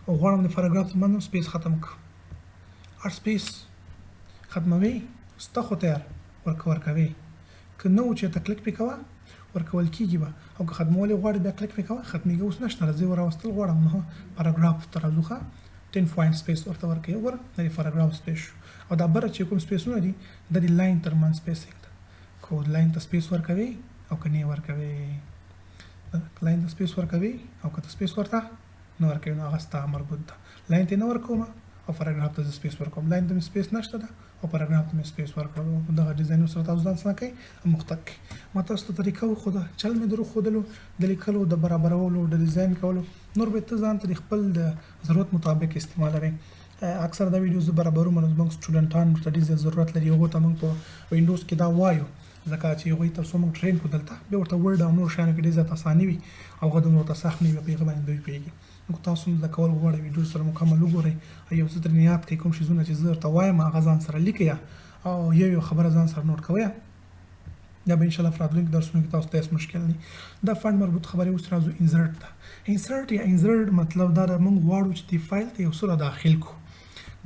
A: او غواړم د پاراګراف ترمنځ هم سپیس ختم کړم هر سپیس ختموي ستا خو تیار ورکوي که نه و چې ته کلیک پې کوه ورکول کېږي به او که ختمول یې غواړې بیا کلیک پې کوه ختمېږي اوس نشته راځئ وراوستل غواړم نو پاراګراف ته راځو ښه 10 پوینټ سپیس ورته ورکوي وګوره دا د پاراګراف سپیس شو او دا بره چې کوم سپیسونه دي دا د لاین ترمنځ سپیسینګ ده که لاین ته سپیس ورکوي او که نه ورکوي لاین ته سپیس ورکوي او که ته سپیس ورته نه ورکوي نو هغه ستا مربوط ده لاین ته نه ورکوم او پاراګراف ته زه سپیس ورکوم لاین ته مې سپیس نشته ده او پاراګراف ته مې سپیس ورکړو دغه ډیزاین سره تاسو ځان څنګه کوئ مختق کړئ ما تاسو ته طریقه وښوده چل مې در وښودلو د لیکلو د برابرولو د ډیزاین کولو نور به ته ځان ته د خپل د ضرورت مطابق استعمالوئ اکثر دا ویډیوز برابروم نو زموږ سټوډنټان ته ډېر ضرورت لري هغو ته موږ په وینډوز کې دا وایو ځکه چې هغوی تر څو موږ ټرین کړو دلته بیا ورته ورډ او نور شیانو کې ډېر زیات اساني وي او هغه دومره ورته سخت نه وي په هغه باندې دوی پوهېږي نو تاسو هم زده کول غواړئ ویډیو سره مکمل وګورئ او یو څه ترې یاد کړئ کوم شیزونه چې زه درته وایم هغه ځان سره لیکئ او یو خبره ځان سره نوټ کوئ دا به انشاءالله په راتلونکي درسونو کې تاسو ته هېڅ مشکل نه دا فنډ مربوط خبرې اوس راځو انزرټ ته انزرټ مطلب دا ده موږ غواړو چې دې فایل ته یو څه را داخل کړو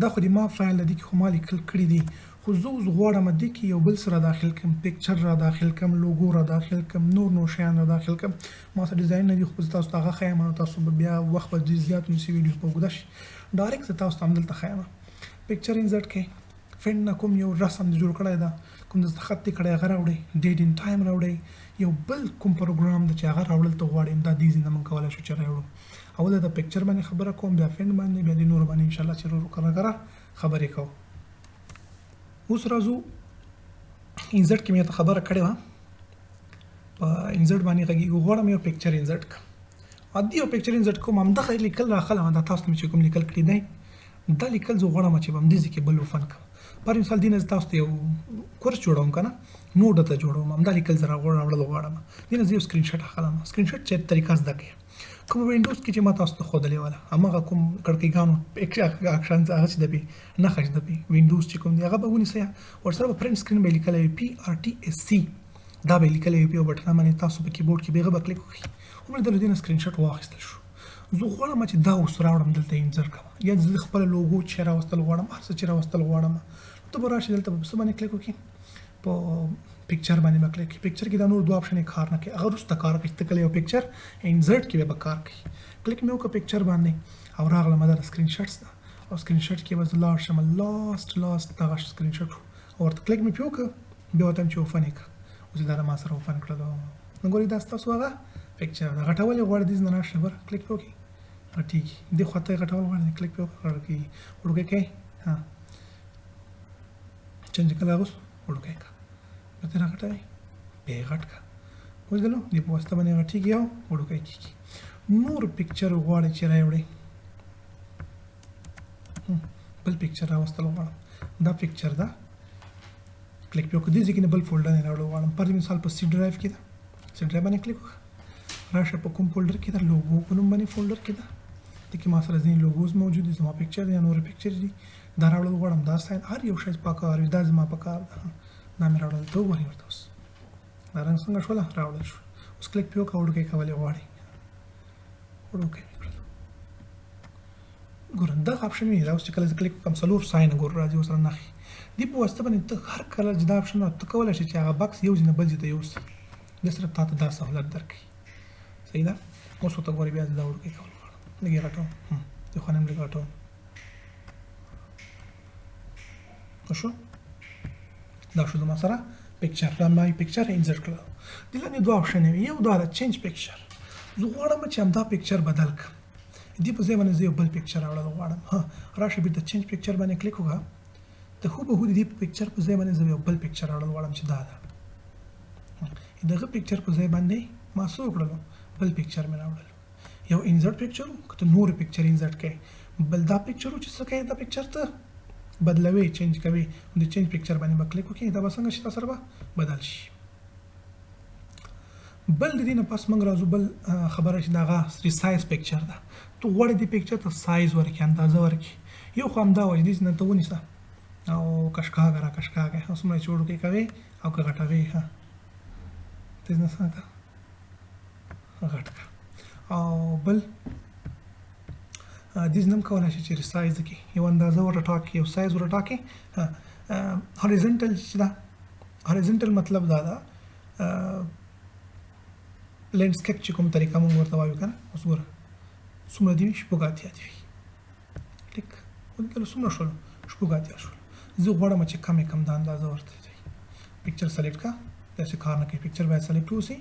A: دا خو د ما فایل دی کې خو ما لیکل کړي دي خو زه اوس غواړم دې کې یو بل څه را داخل کړم پکچر را داخل کړم لوګو را داخل کړم نور شیان را داخل کړم ما څه ډیزاین نه دي خو زه تاسو ته هغه ښیم نو تاسو به بیا وخت به ډېر زیات ونیسي ویډیو په اوږده شي ډایرکټ زه تاسو ته همدلته ښیم پکچر انزرټ کړئ فنډ نه کوم یو رسم دې جوړ کړی ده کوم دلته خط دې کړی هغه راوړئ ډیټ ان ټایم راوړئ یو بل کوم پروګرام ده چې هغه راوړل ته غواړئ دا دې ځای نه موږ کولی شو چې راوړو اول د پکچر باندې خبره کوم بیا فنډ باندې بیا د نورو باندې انشاءالله چې کره خبرې کوو اوس راځو انزرټ کې مې ته خبره کړې وه په انزرټ باندې غږېږو غواړم یو پکچر انزرټ کړم عادي یو پکچر انزرټ کوم همدغه لیکل راخلم دا تاسو مې چې کوم لیکل کړي دی دا لیکل زه غواړم چې په همدې ځای کې بل وفن کړم پر مثال دې نه زه تاسو ته یو کورس جوړوم که نه نوټ درته جوړوم همدا لیکل زه راوړل غواړم دې نه زه یو سکرین شاټ اخلم سکرین شاټ چې طریقه زده کړئ کوم وینډوز کې چې ما تاسو ته ښودلې وله هماغه کوم کړکېګانو اکشن هغه چې د پې نښه چې د پې وینډوز چې کوم دی هغه به ونیسئ ورسره به پرنټ سکرین به یې لیکلی وي PRTSC دا به یې لیکلی وي په یو بټنه باندې تاسو په کیبورډ کې به هغه به کلیک وکړئ وملیدلو دې نه سکرین شاټ واخیستل شو زه غواړم چې دا اوس راوړم دلته انزر کوم یا زه خپله لوګو چې راوستل غواړم هر څه چې راوستل غواړم ته به راشي دلته په څه باندې کلیک وکړي په پکچر باندې به کلیک کړئ پکچر کې دا نور دوه آپشن یې کار نه کوي هغه وروسته کار کوي چې ته کله یو پکچر انزرټ کې به کار کوي کلیک مې وکړه پکچر باندې او راغلم دا سکرین شاټس ده او سکرین شاټ کې به زه لاړ شم لاست دغه سکرین شاټ او ورته کلیک مې پې وکړه بیا ورته چې اوفن یې کړه اوس یې دا ما سره اوفن کړلو نو ګورئ دا ستاسو هغه پکچر ده غټول یې غواړئ دې نه راشي ګوره کلیک پې وکړئ غټېږي دې خوا ته یې غټول غواړئ کلیک پې وکړه غټېږي وړوکی کوئ چینج کړه اوس وړوکی کړه بیا ترې راغټوئ بیا یې غټ کړه ولیدلو دې په واسطه باندې غټېږي او وړوکی کېږي نور پکچر غواړئ چې راوړئ بل پکچر راوستل غواړم دا پکچر ده کلیک پې وکړه دې ځای کې نه بل فولډر نه راوړل غواړم پر مثال په سی ډرایو کې ده سی ډرایو باندې کلیک وکړه راشه په کوم فولډر کې ده لوګو په نوم باندې فولډر کې ده دې کې ما سره ځینې لوګوز موجود دي زما پکچر دی یا نور پکچر دي دا راوړل غواړم دا ساین هر یو شی په کار وي دا زما په کار ده دا مې راوړل ته وګورئ ورته اوس دا رنګ څنګه شوله راوړل شو اوس کلیک پې وکړه وړوکی کولی غواړئ وړوکی مې کړل ګوره دغه آپشن وي دا اوس چې کله زه کلیک وکړم څلور ساینه ګوره راځي ورسره نښې دې په واسطه باندې ته هر کله چې دا آپشن ته کولی شې چې هغه بکس یو ځای نه بل ځای ته یوسي دې صرف تا ته دا سهولت درکوي صحیح ده اوس ورته ګورې بیا زه دا وړوکی کول غواړم لږ یې غټوم دې خوا نه هم لږ غټوم شو دا شو زما سره پکچر دا مای پکچر انسرټ کړل دلته دوه آپشن یو دا چینج پکچر زه غواړم چې همدا پکچر بدل کړم دې په ځای باندې زه یو بل پکچر راوړل غواړم ها راشه بیرته چینج پکچر باندې کلیک وکړه ته خو به دې پکچر په ځای باندې زه یو بل پکچر راوړل غواړم چې دا ده دغه پکچر په ځای باندې ما څه وکړل بل پکچر مې راوړل یو انسرټ پکچر که ته نور پکچر انسرټ کړې بل دا پکچر چې څه کوي دا پکچر ته بدلوي چینج کوي د چینج پکچر باندې به کلیک وکړئ دا به څنګه شي تاسو سره به بدل شي بل د دې نه پس موږ راځو بل خبره چې دغه ریسایز پکچر ده تو غواړې دې پکچر ته سایز ورکړي اندازه ورکړي یو خو همدا وایي دې نه ته ونیسه او کشکاږه را کشکاږه څومره چې وړوکی کوي او که غټوي ښه تیز نه څنګه غټ کړه او بل دیز نم کولای شي چې ریسایز کې یو اندازه ورټاکي یو سایز ورټاکي هوریزونټل چې دا هوریزونټل مطلب دا ده لینډسکیپ چې کوم طریقه مونږ ورته وایو کنه اوس ګوره څومره دی شپږ اتیا دی ټیک ودلته څومره شول شپږ اتیا شول زه غواړم چې کم دا اندازه ورته دی پکچر سلیکټ کا داسې کار نه کوي پکچر باید سلیکټ وسی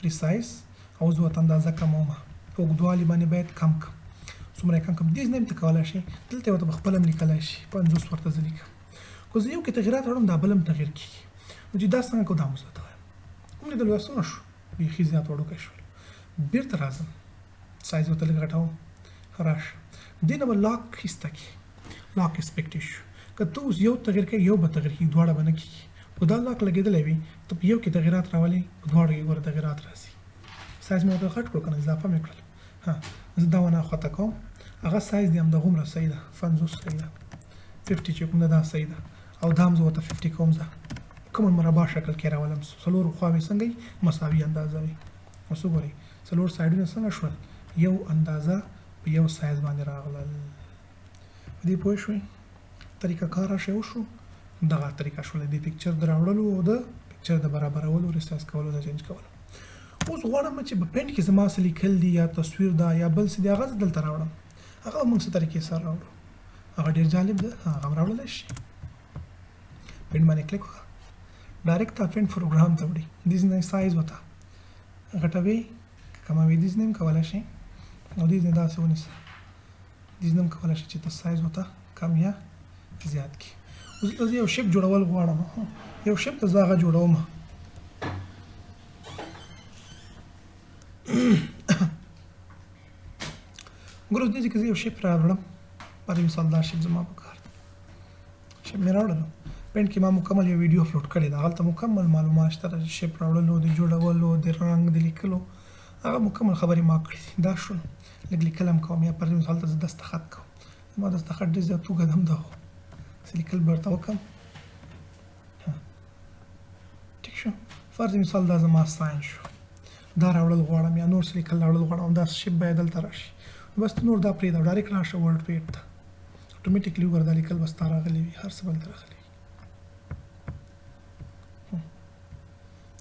A: ریسایز او زه ورته اندازه کموم په اوږدوالي باندې باید کم کړم څومره کم کم دیز نه ته کولای شي دلته ورته خپل هم لیکلای شي 50 ورته ځلیکم خو زه یو کې تغیرات راوړم دا بل هم تغیر کیږي نو چې دا څنګه کو دا مثبت وایم کوم دې لوستونه شو بیخي زیات وړوکی شول بیرته راځم سایز ورته لږ غټوم راشه دې نه به لاک ایسته کړي لاک ایسپیکټ شو که ته اوس یو تغیر کوي یو به تغیر کړي دواړه به نه کېږي خو دا لاک لګېدلی وي ته په یو کې تغیرات راولې په دواړو کې ګوره تغیرات راځي سایز مې ورته غټ کړو که نه اضافه مې کړل ها زه دا ونه ښکته کوم هغه سایز دی همدغومره صحیح ده 50 صحیح ده 50 چې کوم ده دا صحیح ده او دا هم زه ورته 50 کوم زه کوم مربع شکل کې راولم څلور خواوې څنګه مساوي اندازه وي اوس وګورئ څلور سایډونه څنګه شول یو اندازه په یو سایز باندې راغلل په دې پوه شوئ طریقه کار راشه وشو دغه طریقه شوله د پکچر د راوړلو او د پکچر د برابرولو ریسایز کولو د چینج کولو اوس غواړم چې په پینټ کې زما څه لیکل دي یا تصویر ده یا بل څه دي هغه زه دلته راوړم هغه موږ څه طریقې سره راوړو هغه ډېر جالب ده هغه هم راوړلی شي پینټ باندې کلیک وکړه ډایرکټ تا پینټ پروګرام ته وړي دیز نه سایز وته غټوي کموي دیز نه هم کولی شي او دیز نه داسې ونیسه دیز نه هم کولی شي چې ته سایز وته کم یا زیات کړي اوس دلته زه یو شیپ جوړول غواړم یو شیپ ته زه هغه جوړوم ګوره دې کې زه یو شیپ راوړم په مثال دا شیپ زما په کار شیپ مې راوړلو پینټ کې ما مکمل یو ویډیو اپلوډ کړی ده هلته مکمل معلومات شته د شیپ راوړلو د جوړولو د رنګ د لیکلو هغه مکمل خبرې ما کړي دي دا شول لږ لیکل هم کوم یا پر مثال ته زه دستخط کوم زما دستخط ډېر زیات اوږد هم ده څه لیکل به ورته وکړم ټیک شو فرض مثال دا زما ساین شو دا راوړل غواړم یا نور څه لیکل راوړل غواړم دا شیپ باید دلته راشي بس نور دا پرېږده ډایرکټ راشه ورډپیډ ته اټومیټیکلي وګوره دا لیکل بس تا راغلی وي هر څه بلته راغلی وي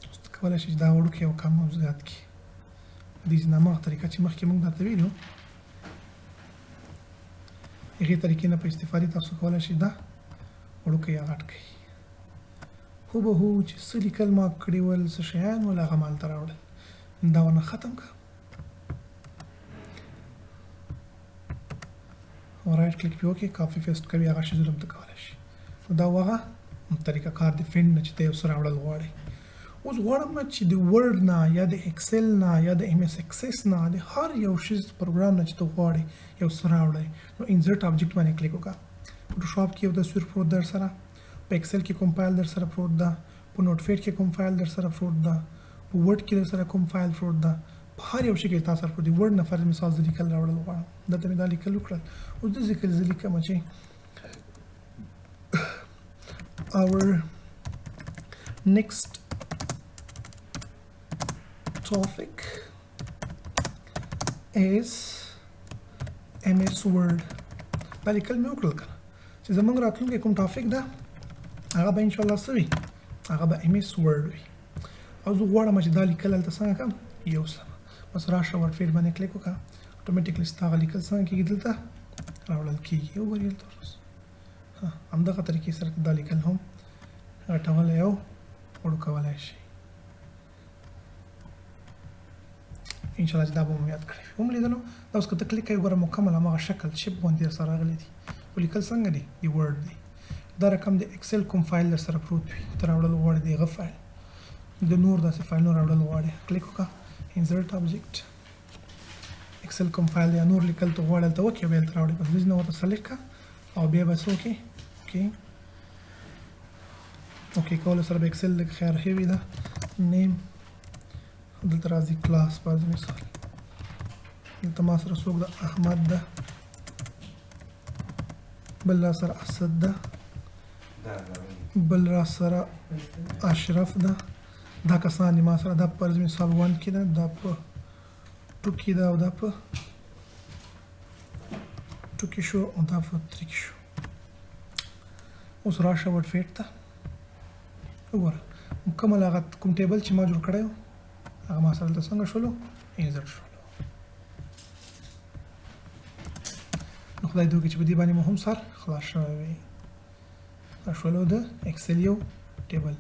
A: اوس ته کولی شي چې دا وړوکی او کم او زیات کړي دې نه هماغه طریقه چې مخکې موږ درته ویلي وو هغې طریقې نه په استفادې تاسو کولی شئ دا وړوکی یا غټ کړئ هوبهو چې څه لیکل ما کړي ول څه شیان ول هغه ما هلته راوړل دا ونه ختم کړه رایټ کلیک پې وکړئ کاپي پیسټ کوي هغه شی ظلم ته کولی شي نو دا هغه طریقه کار د فینډ نه چې ته یو څه راوړل غواړې اوس غواړم چې د ورډ نه یا د ایکسل نه یا د ایم ایس اکسس نه د هر یو شي پروګرام نه چې ته غواړې یو څه راوړی نو انسرټ آبجیکټ باندې کلیک وکړه فوټوشاپ کې یو تصویر پروت در سره په ایکسل کې کوم فایل در سره پروت ده په نوټفیډ کې کوم فایل در سره پروت ده په ورډ کې در سره کوم فایل پروت ده په هر یو شي کې تاسو سره د ورډ نه فرض مثال زه لیکل راوړل غواړم دلته مې دا لیکل وکړل اوس داسې کله زه لیکم چې our next topic is MS Word دا لیکل مې وکړل که نه چې زموږ راتلونکی کوم ټاپک ده هغه به انشاءالله څه وي هغه به MS Word وي او زه غواړم چې دا لیکل هلته څنګه کړم یو سمه بس راشه ورډپیډ باندې کلیک وکړه اټومیټیکلی ستا هغه لیکل څنګه کېږي دلته راوړل کېږي وګورئ هلته اوس همدغه طریقې سره دا لیکل هم غټولی او وړو کولی شي انشاءالله چې دا به مو یاد کړی هم لیدلو دا اوس که ته کلیک کوې ګوره مکمل همغه شکل شیپ غوندې سره راغلی دي خو لیکل څنګه دي د ورډ دی دا رقم د اکسل کوم فایل در سره پروت وي ته راوړل غواړې د هغه فایل د نور داسې فایلونه راوړل غواړې کلیک وکړه انسرټ آبجیکټ اکسل کوم فایل یا نور لیکل ته غواړې هلته وکړې بیا هلته راوړې بس دوی نه ورته سلیکټ کړه او بیا به څه وکړې اوکې کولو سره به اکسل لږ خیر هیوي ده نیم دلته راځي کلاس فرض مثال دلته ما سره څوک ده احمد ده بل را سره اسد ده بل را سره اشرف ده دا کسان دي ما سره دا فرض مثال 1 کې ده دا په 2 کې ده او دا په 2 کې شو او دا په 3 کې شو اوس راشه ورډپیډ ته وګوره مکمل هغه کوم ټیبل چې ما جوړ کړی و هغه ما سره دلته څنګه شولو انسرټ شولو نو خدای دې وکړي چې په دې باندې مو هم سر خلاص شوی وي دا شولو د اکسل یو ټیبل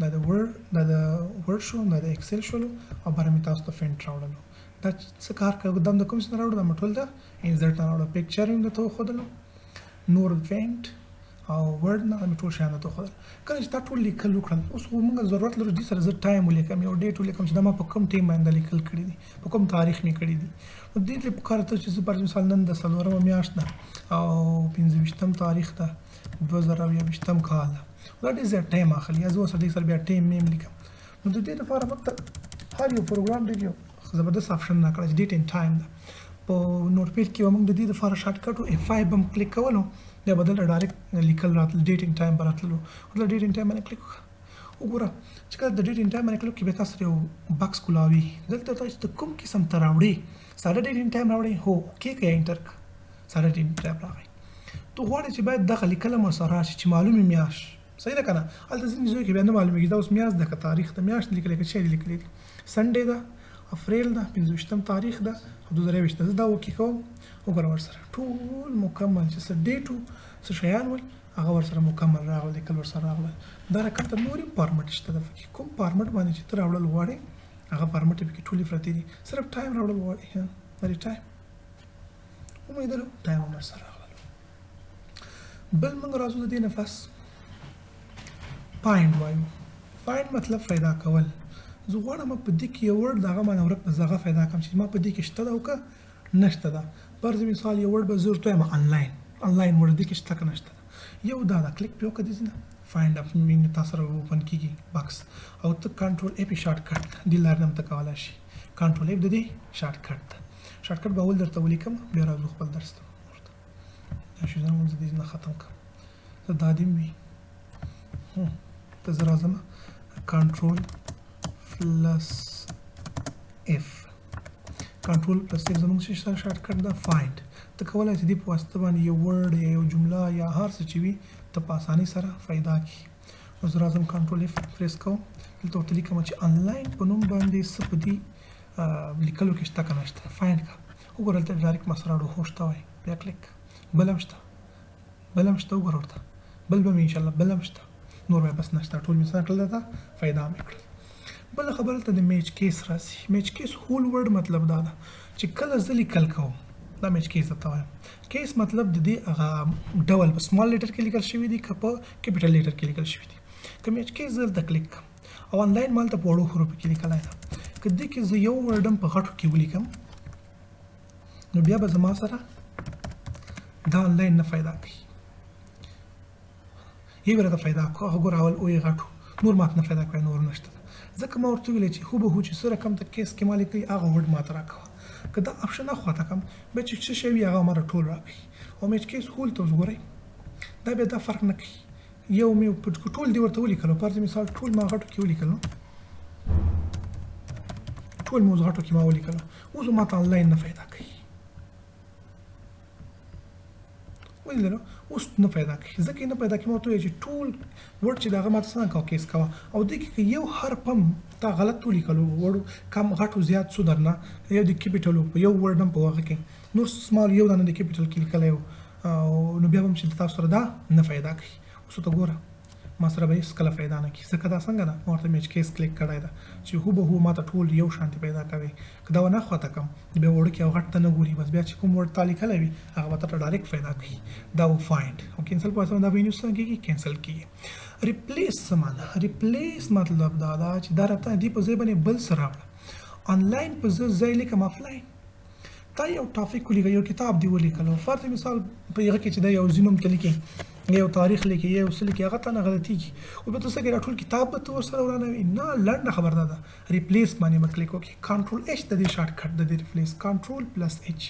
A: دا د ورډ شو دا د اکسل شولو او بره مې تاسو ته فینټ راوړلو دا څه کار کوي دا د کوم څه نه راوړو دا مې ټول د انسرټ نه راوړو پکچر یې درته وښودلو نور فینټ او ورډ نه مې ټول شیان درته وښودل کله چې دا ټول لیکل وکړل اوس موږ ضرورت لرو دې سره زه ټایم ولیکم یو ډیټ ولیکم چې دا ما په کوم ټایم باندې لیکل کړي دي په کوم تاریخ مې کړي دي نو دې ته پکار ته چې زه پر مثال نن د 4مه میاشت ده او 25م تاریخ ده 2020م کال ده دا ډېر زیات ټایم اخلي یا زه اوس دې سره بیا ټایم مې لیکم نو د دې لپاره موږ ته هر یو پروګرام ډېر یو زبردست آپشن راکړی چې ډیټ اینډ ټایم ده په نوټپیډ کې به موږ د دې لپاره شارټ کټ F5 به هم کلیک کولو بیا به دلته ډایرکټ لیکل راتلل ډیټ اینډ ټایم به راتللو دلته ډیټ اینډ ټایم باندې کلیک وکړه وګوره چې کله د ډیټ اینډ ټایم باندې کلیک وکړې بیا تاسو یو بکس کولاوي دلته تاسو د کوم قسم ته راوړئ ساده ډیټ اینډ ټایم راوړئ هو اوکې که یا انټر کړه ساده ډیټ اینډ ټایم راغی ته غواړې چې باید دغه لیکل هم ورسره راشي چې معلومې میاشت صحیح ده که نه هلته ځینې ځایو کې بیا نه معلومېږي دا اوس میاشت ده که تاریخ ده میاشت لیکلی که څه لیکلی دي سنډې ده افریل ده 25م تاریخ ده او 2020 ده زه دا اوکې کوم وګوره ورسره ټول مکمل چې څه ډیټ و څه شیان ول هغه ورسره مکمل راغلل لیکل ورسره راغلل دا رقم ته نور هم فارمټ شته ده پکې کوم فارمټ باندې چې ته راوړل غواړې هغه فارمټ یې پکې ټولې پرتې دي صرف ټایم راوړل غواړې لرې ټایم امیدلو ټایم هم ورسره راغلل بل موږ راځو د دې نه پس فایند وایو فایند مطلب پیدا کول زه غواړم په دې کې یو ورډ د هغه معنی ورک د هغه پیدا کړم چې ما په دې کې شته ده او که نشته ده فرض مثال یو ورډ به زه ورته وایم آنلاین ورډ دې کې شته که نشته ده یو دا ده کلیک پې وکړه دې نه فایند اپ مینې تاسو سره اوپن کېږي بکس او ته کنټرول اپ یې شارټ کټ ده دې لارې نه هم ته کولی شي کنټرول اپ د دې شارټ کټ ده شارټ کټ به اول درته ولیکم بیا راځو خپل درس ته ورته دا شیزونه مونږ دې نه ختم کړم زه دا دې وي ته زه راځم کنټرول پلس اف کنټرول پلس اف زموږ چې شارټ کټ ده فایند ته کولی شې دې په واسطه باندې یو ورډ یا یو جمله یا هر څه چې وي ته په اسانۍ سره پیدا کړي نو زه راځم کنټرول اف پریس کوم دلته ورته لیکم چې آنلاین په نوم باندې څه په دې لیکلو کې شته که نشته فایند کړه وګوره دلته ډایرکټ ما سره اړو شته وایي بیا کلیک بل هم شته وګوره ورته بل به مې انشاءالله بل هم شته نور به بس نشته ټول مې څه کړل ده فایده مې کړل بله خبره ته د میچ کیس راځي میچ کیس هول ورډ مطلب دا ده چې کله زه لیکل کوم دا میچ کیس درته وایم کیس مطلب د دې هغه ډول په سمال لیټر کې لیکل شوي دي که په کیپیټل لیټر کې لیکل شوي دي که میچ کیس زه درته کلیک کړم او آنلاین ما هلته په وړو حروفو کې لیکلی ده که دې کې زه یو ورډ هم په غټو کې ولیکم نو بیا به زما سره دا آنلاین نه فایده کوي یې به راته فایده کړو هغه ګوره اول او یې غټو نور ماته نه فایده کوي نور نشته ځکه ما ورته ویلی چې هوبهو چې څه رقم ته کیس کې ما لیکلي هغه ورډ ماته راکوه که دا اپشن اخواته کړم بیا چې څه شی وي هغه ما راټول راکوي او میچ کیس هول ته اوس ګورئ دا بیا دا فرق نه کوي یو مې ټول دې ورته ولیکلو فرض مثال ټول ما غټو کې ولیکلو ټول مې اوس غټو کې ما ولیکلو اوس ماته آنلاین نه فایده کوي ولیدلو اوس نه پیدا کوي ځکه یې نه پیدا کوي ما ورته وویل چې ټول ورډ چې د هغه ماته څنګه کوه کیس کوه او دې کې که یو حرف هم تا غلط ولیکلو وړو کم غټو زیات څو درنه یو د کیپیټل په یو ورډ هم په هغه کې نور سمال یو دانه د کیپیټل کې لیکلی و نو بیا هم چې تاسو سره دا نه فایده کوي. اوس ته ګوره ما سره به هیڅ کله فایده نه کوي ځکه دا څنګه ده ما ورته میچ کیس کلیک کړی ده چې هوبهو ما ته ټول یو شانتي پیدا کوي. که دا ونه خواته کړم بیا وړوکی او غټ ته نه ګوري بس بیا چې کوم ورډ تا لیکلی وي هغه به ته ډایرکټ فایده کوي. دا و فایند او کینسل په اسانه دا به څنګه کېږي کینسل کېږي. ریپلیس څه معنی؟ ریپلیس مطلب دا ده چې دا راته دې په ځای باندې بل څه راوړه. آنلاین په ځای لیکم آفلاین. تا یو ټاپک ولیکه یو کتاب دی ولیکلو فرض مثال په هغه کې چې دا یو ځینوم ته لیکي یو تاریخ لیکي یو څه لیکي هغه ته نه غلطیږي او به تاسو کې ټول کتاب به تور سره ورانوي نه لنډه خبر ده. ریپلیس باندې کلیک وکړئ کنټرول ایچ د دې شارټ کټ د دې ریپلیس کنټرول پلس ایچ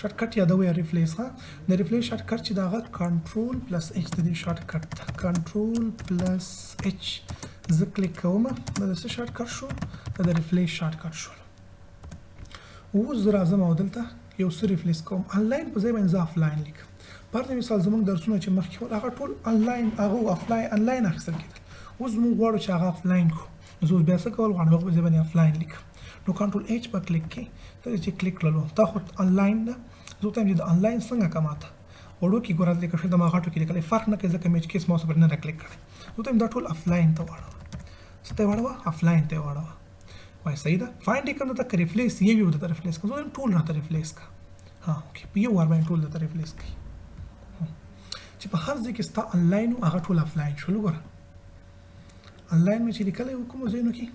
A: شارټ کټ یادوي ریپلیس ها د ریپلیس شارټ کټ چې دا غا کنټرول پلس ایچ د دې شارټ کټ کنټرول پلس ایچ زه کلیک کوم دا څه شارټ کټ شو دا د ریپلیس شارټ کټ شو. اوس زه راځم او دلته یو څه ریپلیس کوم آنلاین په ځای باندې زه آفلاین لیکم. فرض مثال زمونږ درسونه چې مخکې وو هغه ټول آنلاین هغه آفلاین آنلاین اخیستل کېدل. اوس موږ غواړو چې هغه آفلاین کړو نو زه بیا څه کول غواړم هغه په ځای باندې آفلاین لیکم. نو کنټرول ایچ په کلیک کې ته چې کلیک کړلو دا خو آنلاین ده زه ته د آنلاین څنګه کماته وړوکي ګورات لیکل شوی د ما غټو کې لیکلی فرق نه کوي ځکه میچ کیس ما پر نه کلیک کړی زه ته دا ټول آفلاین ته واړوه څه ته واړوه آفلاین ته واړوه وای صحیح ده. فایند کوم ته ریپلیس یو ته ریپلیس کوم زه ټول راته ریپلیس کا ها اوکې په یو ور باندې ټول ته ریپلیس کوي چې په هر ځای کې ستا آنلاین او هغه ټول آفلاین شول. ګوره آنلاین مې چې لیکلی و کومو ځایونو کې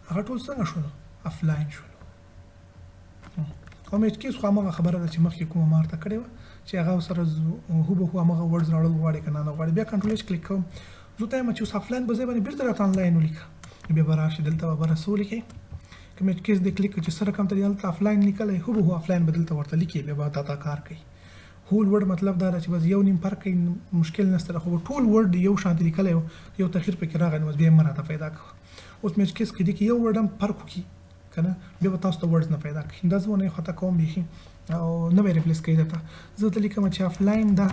A: هغه ټول څنګه شول آفلاین شول. او میچ کیس خو هماغه خبره ده چې مخکې کومه ما ورته کړې وه چې هغه سره هوبهو هماغه ورډز راوړل غواړي که نه غواړي بیا کنټرول ایچ کلیک کوم زه ته یم چې اوس آفلاین په ځای باندې بېرته راته آنلاین ولیکه بیا به راشي دلته به رسو لیکئ که میچ کیس دې کلیک کړو چې څه رقم ته دلته آفلاین لیکلی هوبهو آفلاین به دلته ورته لیکي بیا به دا کار کوي. هول ورډ مطلب دا ده چې بس یو نیم فرق کوي مشکل نشته خو ټول ورډ یو شانتي لیکلی یو تغیر پکې راغی نو بس بیا یې مه راته پیدا کوه. اوس میچ کیس کې دې کې یو ورډ هم فرق وکړي که نه بیا به تاسو ته ورډز نه پیدا کوي. دا زه ونه یې خطا کوم بیخي او نه به یې ریپلیس کوي درته زه ته لیکم چې آفلاین ده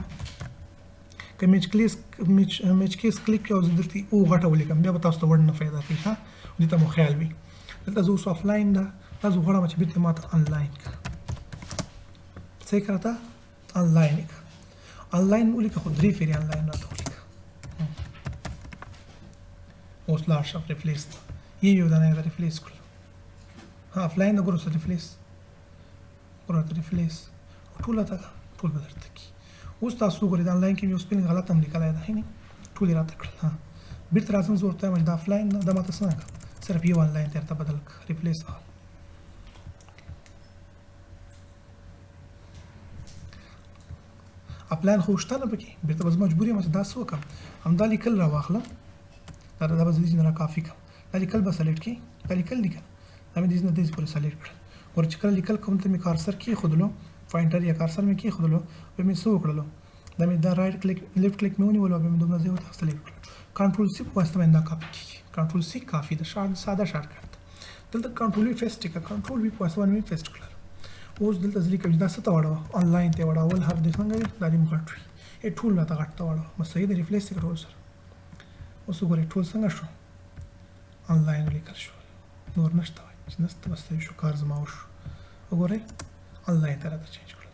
A: که میچ کیس کلیک کړي او زه درته او غټه ولیکم بیا به تاسو ته ورډ نه پیدا کوي ها دې ته مو خیال وي. دلته زه اوس آفلاین ده دا زه غواړم چې بېرته ما ته آنلاین کړه څه یې کړه ته آنلاین یې کړه آنلاین ولیکه خو 3 فیرې آنلاین راته ولیکه. اوس لاړ شه ریپلیس یو دانه یې ریپلیس کړل ها آفلاین ده ګوره اوس ریپلیس ګوره ریپلیس ټول راته ټول به درته کړي. اوس تاسو وګورئ د آنلاین کې مې یو سپیلنګ غلط هم لیکلی ده ښه ټول یې راته کړل ها بېرته راځم زه ورته وایم چې د آفلاین ده دا ماته څنګه کړه صرف یو آنلاین ته درته بدل کړه ریپلیس آل. آفلاین خو شته نه پکې بېرته به زه مجبور یم چې دا څه وکړم همدا لیکل راواخلم دا به زه دې نه راکافي کړم دا لیکل به سلیکټ کړي دا لیکل دا مې دې نه داسې پورې سلیکټ کړل. ګوره چې کله لیکل کوم ته مې کارسر کېښودلو پوینټر یا کارسر مې کېښودلو بیا مې څه وکړلو دا مې دا رایټ کلیک لیفټ کلیک مې ونیولو بیا مې دومره ځای ورته سلیکټ کړل کنټرول سی په واسطه باندې دا کاپي کېږي کنټرول سی کافي ده ساده شارټ کټ دلته کنټرول وي فیسټ کړه کنټرول وي په واسطه باندې فیسټ کړل. اوس دلته زه لیکم دا څه ته واړوه آنلاین ته واړول هر دې څنګه وي دا دې غټ وي ټول راته غټ ته واړوه بس صحیح ده ریپلیس یې کړه ټول سره. اوس وګورئ ټول څنګه شو آنلاین ولیکل شو نور نشته وایي چې نسته بس صحیح شو کار زما وشو. وګورئ آنلاین ته راته چینج کړل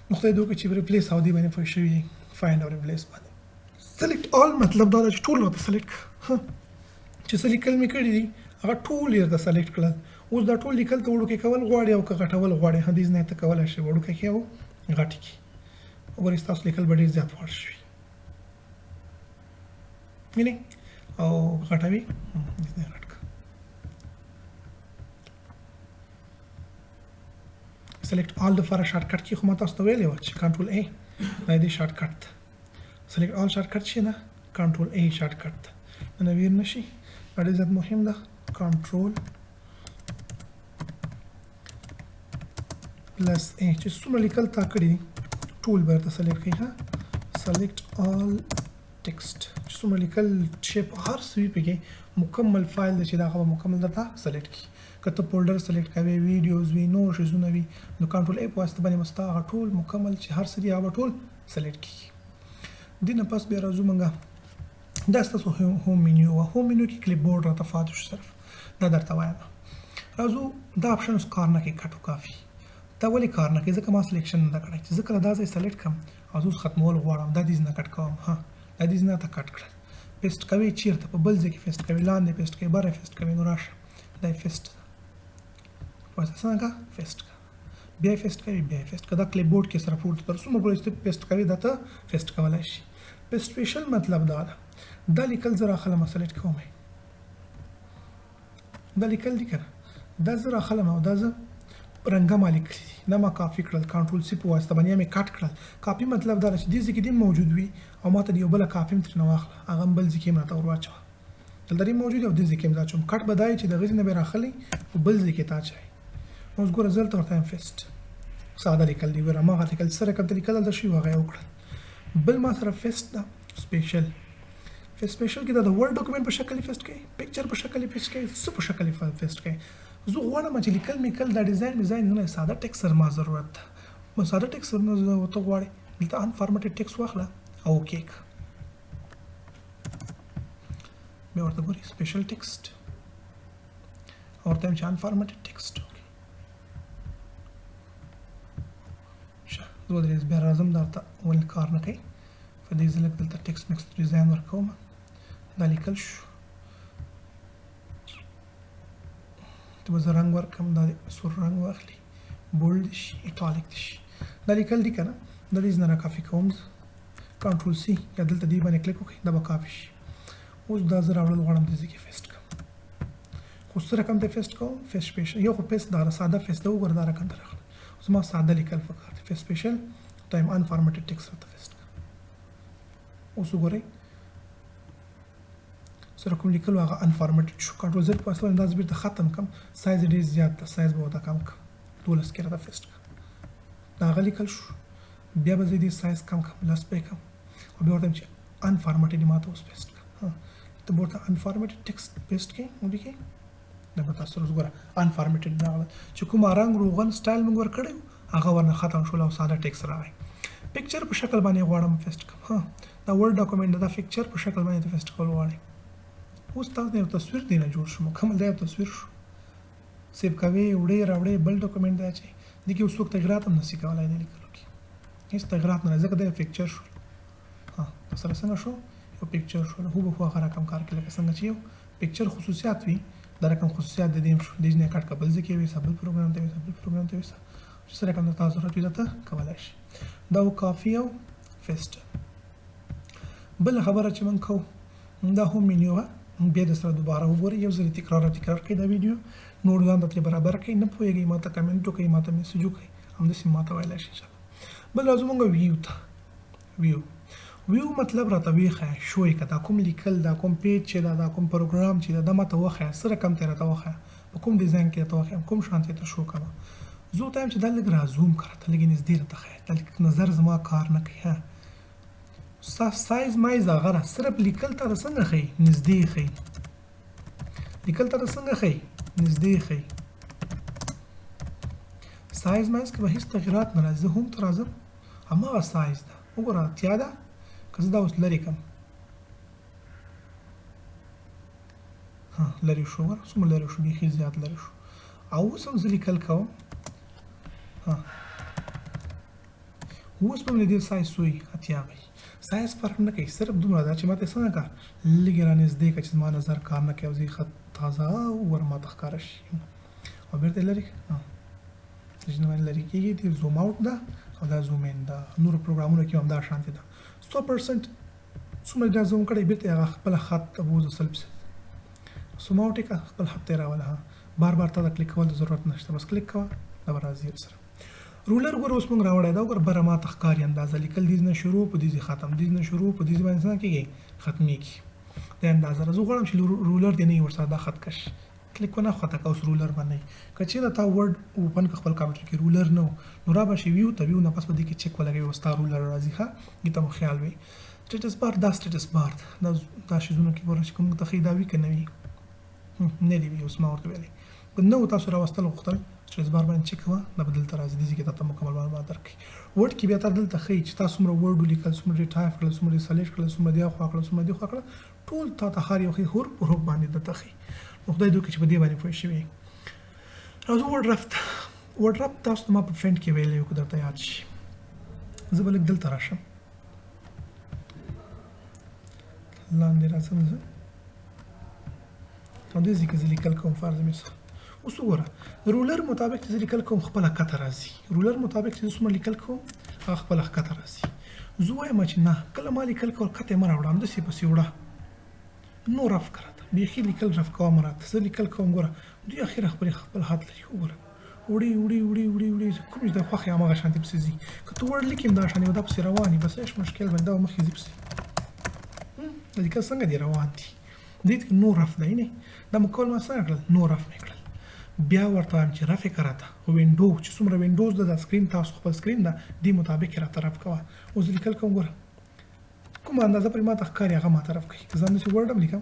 A: نو خدای دې وکړي چې ریپلیس او دې باندې پوه شوي فایند او ریپلیس باندې سلیکټ آل مطلب دا ده چې ټول راته سلیکټ چې څه لیکل مې کړي دي هغه ټول یې راته سلیکټ کړل. اوس دا ټول لیکل ته وړوکی کول غواړي او که غټول غواړي حدیث نه ته کولی شي وړوکی کې او غټ کړي. وګورئ ستاسو لیکل به ډېر زیات غوړ شوي وینئ او غټوي دې نه غټ کړه سلیکټ آل دپاره شارټ کټ کې خو ما تاسو ته ویلی وه چې کنټرول ای دا دې شارټ کټ ده سلیکټ آل شارټ کټ چې نه کنټرول ای شارټ کټ ده نه ویر نه شي دا ډېر زیات مهم ده کنټرول پلس ای چې څومره لیکل تا کړي ټول به درته سلیکټ کوي ها سلیکټ آل ټیکسټ چې څومره لیکل شیپ هر څه وي پکې مکمل فایل دی چې دا هغه مکمل درته سلیکټ کړي. که ته فولډر سلیکټ کوې ویډیوز وي نور شیزونه وي نو کنټرول ای په واسطه باندې به ستا هغه ټول مکمل چې هر څه دي هغه به ټول سلیکټ کېږي. دې نه پس بیا راځو موږ دا ستاسو هوم منیو وه هوم منیو کې کلیپ بورډ راته پاتې شو صرف دا درته وایم راځو دا اپشن اوس کار نه کوي کټ و کافي دا ولې کار نه کوي ځکه ما سلیکشن نه کړی چې زه کله دا ځای سلیکټ کړم او اوس ختمول غواړم دا دیز نه کټ کوم ها دا دیز نه ته کټ کړل پیسټ کوي چیرته په بل ځای کې پیسټ کوي لاندې پیسټ کوي بره پیسټ کوي نو راشه دا پیسټ وایي څنګه پیسټ بیا پیسټ کوي بیا پیسټ کدا کلیپ بورډ کې سره پورته تر څومره پورې پیسټ کوي دا ته پیسټ کولای شي پیسټ سپیشل مطلب دا ده دا لیکل زه راخلم سلیکټ کوم دا لیکل دي کنه دا زه راخلم او دا زه رنګه ما لیکلي دي دا ما کاپي کړل کنټرول سی په واسطه باندې مې کټ کړل کاپي مطلب دا چې دې ځای کې دې موجود وي او ما ته یو بله کاپي هم ترېنه واخله هغه هم بل ځای کې هم راته ور واچوه دلته دې موجود او دې ځای کې هم اچوم کټ به دا وي چې د هغې ځای نه به یې راخلی په بل ځای کې ته اچوئ اوس ګوره زه دلته ورته یم فیسټ ساده لیکل دي ګوره هماغه لیکل چې سره کوم ته لیکل هلته شوي هغه یې وکړل بل ما سره فیسټ ده سپیشل سپیشل کې دا د ورډ ډاکومنټ په شکل فیسټ کوي پکچر په شکل فیسټ کوي څه په شکل فیسټ کوي زه غواړم چې لیکل میکل دا ډیزاین نه ساده ټیکس سره ما ضرورت ده نو ساده ټیکس سره نه ته غواړې دلته انفارمټډ ټیکس واخله او اوکې بیا ورته ګورې سپیشل ټیکسټ او ورته وایم چې انفارمټډ ټیکسټ زه ودرېږم بیا راځم دا ورته ولې کار نه کوي په دې ځای دلته ټیکسټ میکس ډیزاین ورکوم دا لیکل شو ته به زه رنګ ورکړم دا سور رنګ واخلي بولډ شي ایټالیک دي شي دا لیکل دي که نه دا دې نه راکافي کوم زه کنټرول سی یا دلته دې باندې کلیک وکړئ دا به کافي شي اوس دا زه راوړل غواړم دې ځای کې فیسټ کړم خو څه رقم ته فیسټ کوم فیس سپیشل یو خو فیس دا ساده فیس ده وګوره دا رقم ته راغلی اوس ما ساده لیکل پکار دی فیس سپیشل ټایم انفارمټډ ټیکس راته فیسټ کړم اوس وګورئ سره کوم لیکلو هغه انفارمټډ شو کنټرول زد په واسطه باندې دا زه بیرته ختم کړم سایز یې ډېر زیات ده سایز به ورته کم کړم 12 کې راته فیسټ کړم دا هغه لیکل شو بیا به زه دې سایز کم کړم لس پې کړم او بیا ورته وایم چې انفارمټډ یې ماته اوس پیسټ کړم ته به ورته انفارمټډ ټیکسټ پیسټ کړئ ولیکئ دا به تاسو اوس ګوره انفارمټډ راغله چې کوم رنګ روغن سټایل موږ ورکړی و هغه ورنه ختم شول او ساده ټیکس راغی پکچر په شکل باندې غواړم فیسټ کړم دا ورډ ډاکومنټ دا پکچر په شکل باندې فیسټ کول غواړئ اوس تاسو یو تصویر دی نه جوړ شو مکمل دا یو تصویر شو سیو کوي وړې راوړې بل ډاکومنټ دی چې دې کې اوس څوک تغیرات هم نشي کولای دی لیکلو کې هیڅ تغیرات نه ځکه دا پکچر شو سره څنګه شو یو پکچر شو هو به هغه رقم کار کوي لکه څنګه چې یو پکچر خصوصیات وي دا رقم خصوصیات د دې شو دې نه کټ کبل ځکه وي سبل پروګرام ته وي سبل پروګرام ته وي چې سره کوم تاسو راځي دا کولای شي دا کافي او فیسټ بل خبره چې من کو دا هم مینیو بیا د سره دوباره وګورئ یو ځل تکرار کړئ دا ویډیو نور ځان ته برابر کړئ نه پوهیږئ ماته کمنټ وکړئ ماته میسج وکړئ همداسې ماته ویلی شئ انشاءالله بل راځو مونږ ویو ته ویو مطلب راته وښیه شوی که دا کوم لیکل دا کوم پیج چې دا کوم پروګرام چې دا ماته وښیه څه رقم ته راته وښیه په کوم ډیزاین کې راته وښیم کوم شان ته شو کومه زه ورته وایم چې دا لږ رازوم کړه ته لږ نږدې راته ښیه دا لږ نظر زما کار نه کوي سایز مایز هغه را صرف لیکل ته څنګه ښیي نږدې ښیي لیکل ته څنګه ښیي نږدې ښیي سایز مایز کې به هېڅ تغیرات نه راځي زه هم ته راځم هماغه سایز ده وګوره اتیا ده که زه دا اوس لرې کړم لرې شو ګوره څومره لرې شو بیخي زیات لرې شو او اوس هم زه لیکل کوم اوس به مې د دې سایز سوی اتیا وي سایز فرق نه کوي صرف دومره ده چې ماته څنګه کار لږ رانږدې کړه چې زما نظر کار نه کوي او زه خط تازه ور ماته ښکاره شي او بېرته لرې چې نه باندې لرې کېږي د زوم آوټ ده او دا زوم ان ده نورو پروګرامونو کې هم دا شانتې ده 100% څومره دا زوم کړی بېرته هغه خپله خط ته بوځه سلب زوم آوټ یې کړه خپل خط ته یې راوله بار بار تا د کلیک کول ضرورت نشته بس کلیک کوه دا به راځي سره رولر ګوره اوس موږ راوړی دا ګوره بره ماته ښکاري اندازه لیکل دیز نه شروع په دیز ختم دیز نه شروع په دیز باندې څنګه کېږي ختمېږي دا اندازه زه غواړم چې رولر دې نه وي ورسره دا خط کش کلیک ونه خطا که اوس رولر باندې که چېرته تا ورډ اوپن که خپل کمپیوټر کې رولر نه و نو را به شي ویو ته ویو نه پس به دې کې چک ولګوي اوس تا رولر راځي ښه دې ته مو خیال وي سټیټس بار دا سټیټس بار دا شیزونه کې ګوره چې کوم ته ښیي دا وي که نه وي نه دي وي اوس ما ورته ویلی نه و تاسو راوستل غوښتل سټیټس بار باندې چک کوه دا به دلته راځي دې ځای کې تا ته مکمل معلومات درکوي ورډ کې بیا تا دلته ښیي چې تا څومره ورډ ولیکل څومره یې ټایپ کړل څومره یې سلیکټ کړل څومره دې خوا کړل څومره دې خوا کړل ټول تا ته هر یو ښیي حروف په حروف باندې درته ښیي نو خدای دې وکړي چې په دې باندې پوه شوي راځو ورډ رفت ورډرپ تاسو ته ما په فرنټ کې ویلی وو که درته یاد شي زه به لږ دلته راشم لاندې راځم زه او دې ځای کې زه لیکل کوم فرض مثال اوس وګوره رولر مطابق چې زه لیکل کوم خپله ښکته راځي رولر مطابق چې زه څومره لیکل کوم هغه خپله ښکته راځي زه وایم چې نه کله ما لیکل کول ښکته یې مه راوړه همداسې پسې وړه نو رف که راته بیخي لیکل رف کوه مه راته زه لیکل کوم ګوره دوی اخره خپل حد لري وګوره وړي کوم چې د خوښې هماغه شانتې پسې ځي که ته وړ لیکې دا شانې دا پسې روان وي بس هېڅ مشکل باندې دا به مخکې ځي پسې دا لیکل څنګه دي روان دي دې ته نو رف دی نه دا مو کول ما څنګه کړل نو رف مې کړل بیا ورته وایم چې رف یې که راته وینډو چې څومره وینډوز ده دا سکرین تاسو خپل سکرین ده دې مطابق یې راته رف کوه اوس لیکل کوم ګوره کومه اندازه پرې ما ته ښکاري هغه ما ته رف کوي که زه همداسې ورډ هم لیکم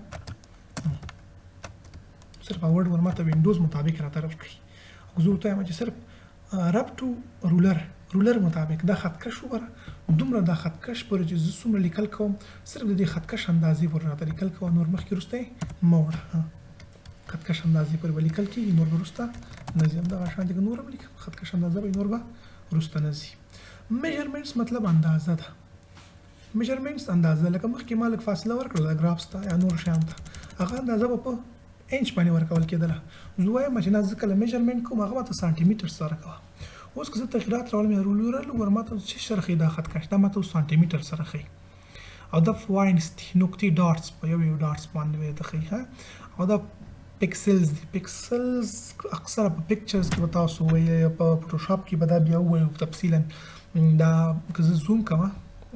A: صرف ورډ ور ما ته وینډوز مطابق یې راته رف کوي زه ورته وایم چې صرف رب ټو رولر مطابق دا خطکش وګوره دومره دا خطکش پورې چې زه څومره لیکل کوم صرف د دې خطکش اندازې پورې راته لیکل کوه نور مخکې وروسته یې مه وړه خطکش اندازې پورې به لیکل کېږي نور به وروسته نه ځي همدغه شانتې که نور هم لیکم خطکش اندازه به نور به وروسته نه ځي میجرمنټس مطلب اندازه ده میجرمنټس اندازه لکه مخکې ما لږ فاصله ورکړله ګرافس ته یا نور شیانو ته هغه اندازه به په انچ باندې ورکول کېدله زه وایم چې نه زه کله میجرمنټ کوم هغه ماته سانټي میټر سره کوه اوس که زه تغیرات راولم یا رولر ور ماته څه سره ښیي دا خطکش دا ماته سانټي میټر سره ښیي او دا پوینټس دي نقطې ډاټس په یو ډاټس باندې ورته ښیي او دا پکسلز دي پکسلز اکثره په پکچرز کې به تاسو وایي په فوټوشاپ کې به دا بیا ووایو تفصیلا دا که زه زوم کوم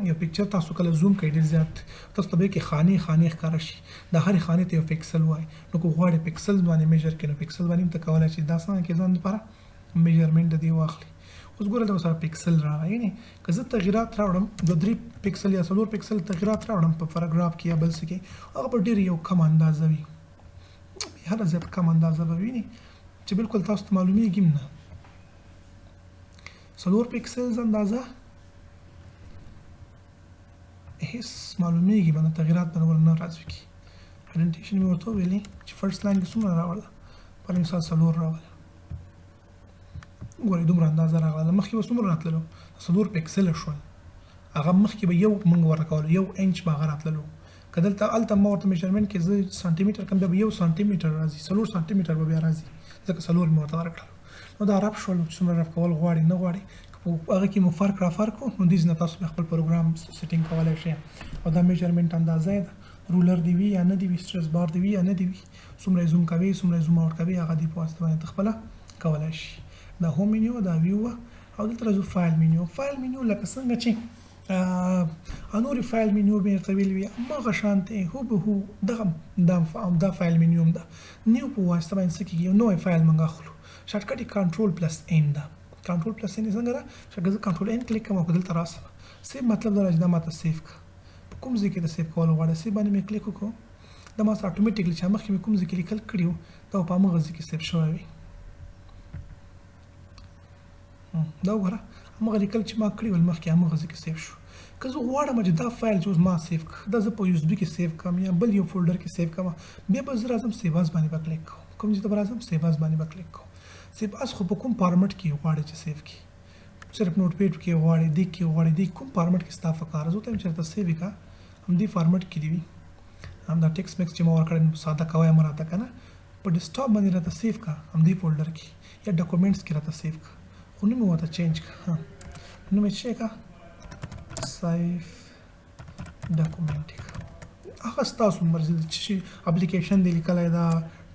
A: یو پکچر تاسو کله زوم کوئ ډېر زیات تاسو ته به کې خانې ښکاره شي د هرې خانې ته یو پکسل وایي نو که غواړئ پکسل باندې میجر کړئ نو پکسل باندې هم ته کولی شئ دا څنګه کې ځان لپاره میجرمنټ د دې واخلي اوس ګوره دا سره پکسل راغی یعنې که زه تغیرات راوړم د 3 پکسل یا 4 پکسل تغیرات راوړم په پاراګراف کې یا بل څه کې هغه به ډېر یو کم اندازه وي هره زیات کم اندازه به وي چې بالکل تاسو ته معلومیږي هم نه 4 پکسلز اندازه هیڅ معلومیږي باندې تغیرات باندې ول نه راځي کی اډنټیشن مې ورته ویلې چې فرست لاین کې څومره راوړل پر مثال 4 راوړل ګورې دومره اندازه راغله مخکې به څومره راتللو 4 پکسل شول هغه مخکې به یو موږ ورکولو 1 انچ به هغه راتللو که دلته هلته ما ورته میجرمنټ کې زه سانټي میټر کوم بیا به 1 سانټي میټر راځي 4 سانټي میټر به بیا راځي ځکه 4 مې ورته ورکړل نو دا رب شول چې څومره رب کول غواړي نه غواړي هغه کې مو فرق رافرق نو دې نه تاسو خپل پروګرام سیټینګ کولای شئ او دا میجرمنټ اندازه ده رولر دی وی یا نه دی وی سټریس بار دی وی یا نه دی وی څومره زوم کوي څومره زوم اوټ کوي هغه دی په واسطه باندې خپل کولای شي دا هوم منیو دا ویو او دلته راځو فایل منیو لکه څنګه چې انوري فایل منیو به ورته ویل وي هغه شانتې هو دا فایل منیو ده نیو په واسطه باندې څه کېږي یو نوی فایل موږ اخلو شارټکټ یې کنټرول پلس ان ده کنټرول پلس ان څنګه ده چې زه کنټرول ان کلیک کوم او دلته راسم سیو مطلب دا چې دا ماته سیو کا په کوم ځای کې د سیو کول غواړم سیو باندې مې کلیک وکړم دا ما سره اتوماتیکلی چې مخکې مې کوم ځای کې لیکل کړي وو دا په هغه ځای کې سیو شوی وي دا وګوره هغه لیکل چې ما کړي ول مخکې هغه ځای کې سیو شو که زه غواړم چې دا فایل چې اوس ما سیو کړ دا زه په یو اس بي کې سیو کړم یا بل یو فولډر کې سیو کړم بیا به زه راځم سیو اس باندې به کلیک کوم کوم ځای ته به راځم سیو اس باندې به کلیک کوم سیو اس خو په کوم فارمټ کې غواړئ چې سیو کړي صرف نوټ پیډ کې غواړئ دې کې غواړئ دې کوم فارمټ کې ستا په کار زه ته چې ته سیو کا هم دې فارمټ کې دی وي هم دا ټیکسټ میکس چې ما ورکړم ساده کوی مراته کنه په ډیسکټاپ باندې راته سیو کا هم دې فولډر کې یا ډاکومېنټس کې راته سیو کا خو نو مې ورته چینج کا نو مې چې کا سیف ډاکومېنټ هغه ستاسو مرزي چې اپلیکیشن دی لیکلای دا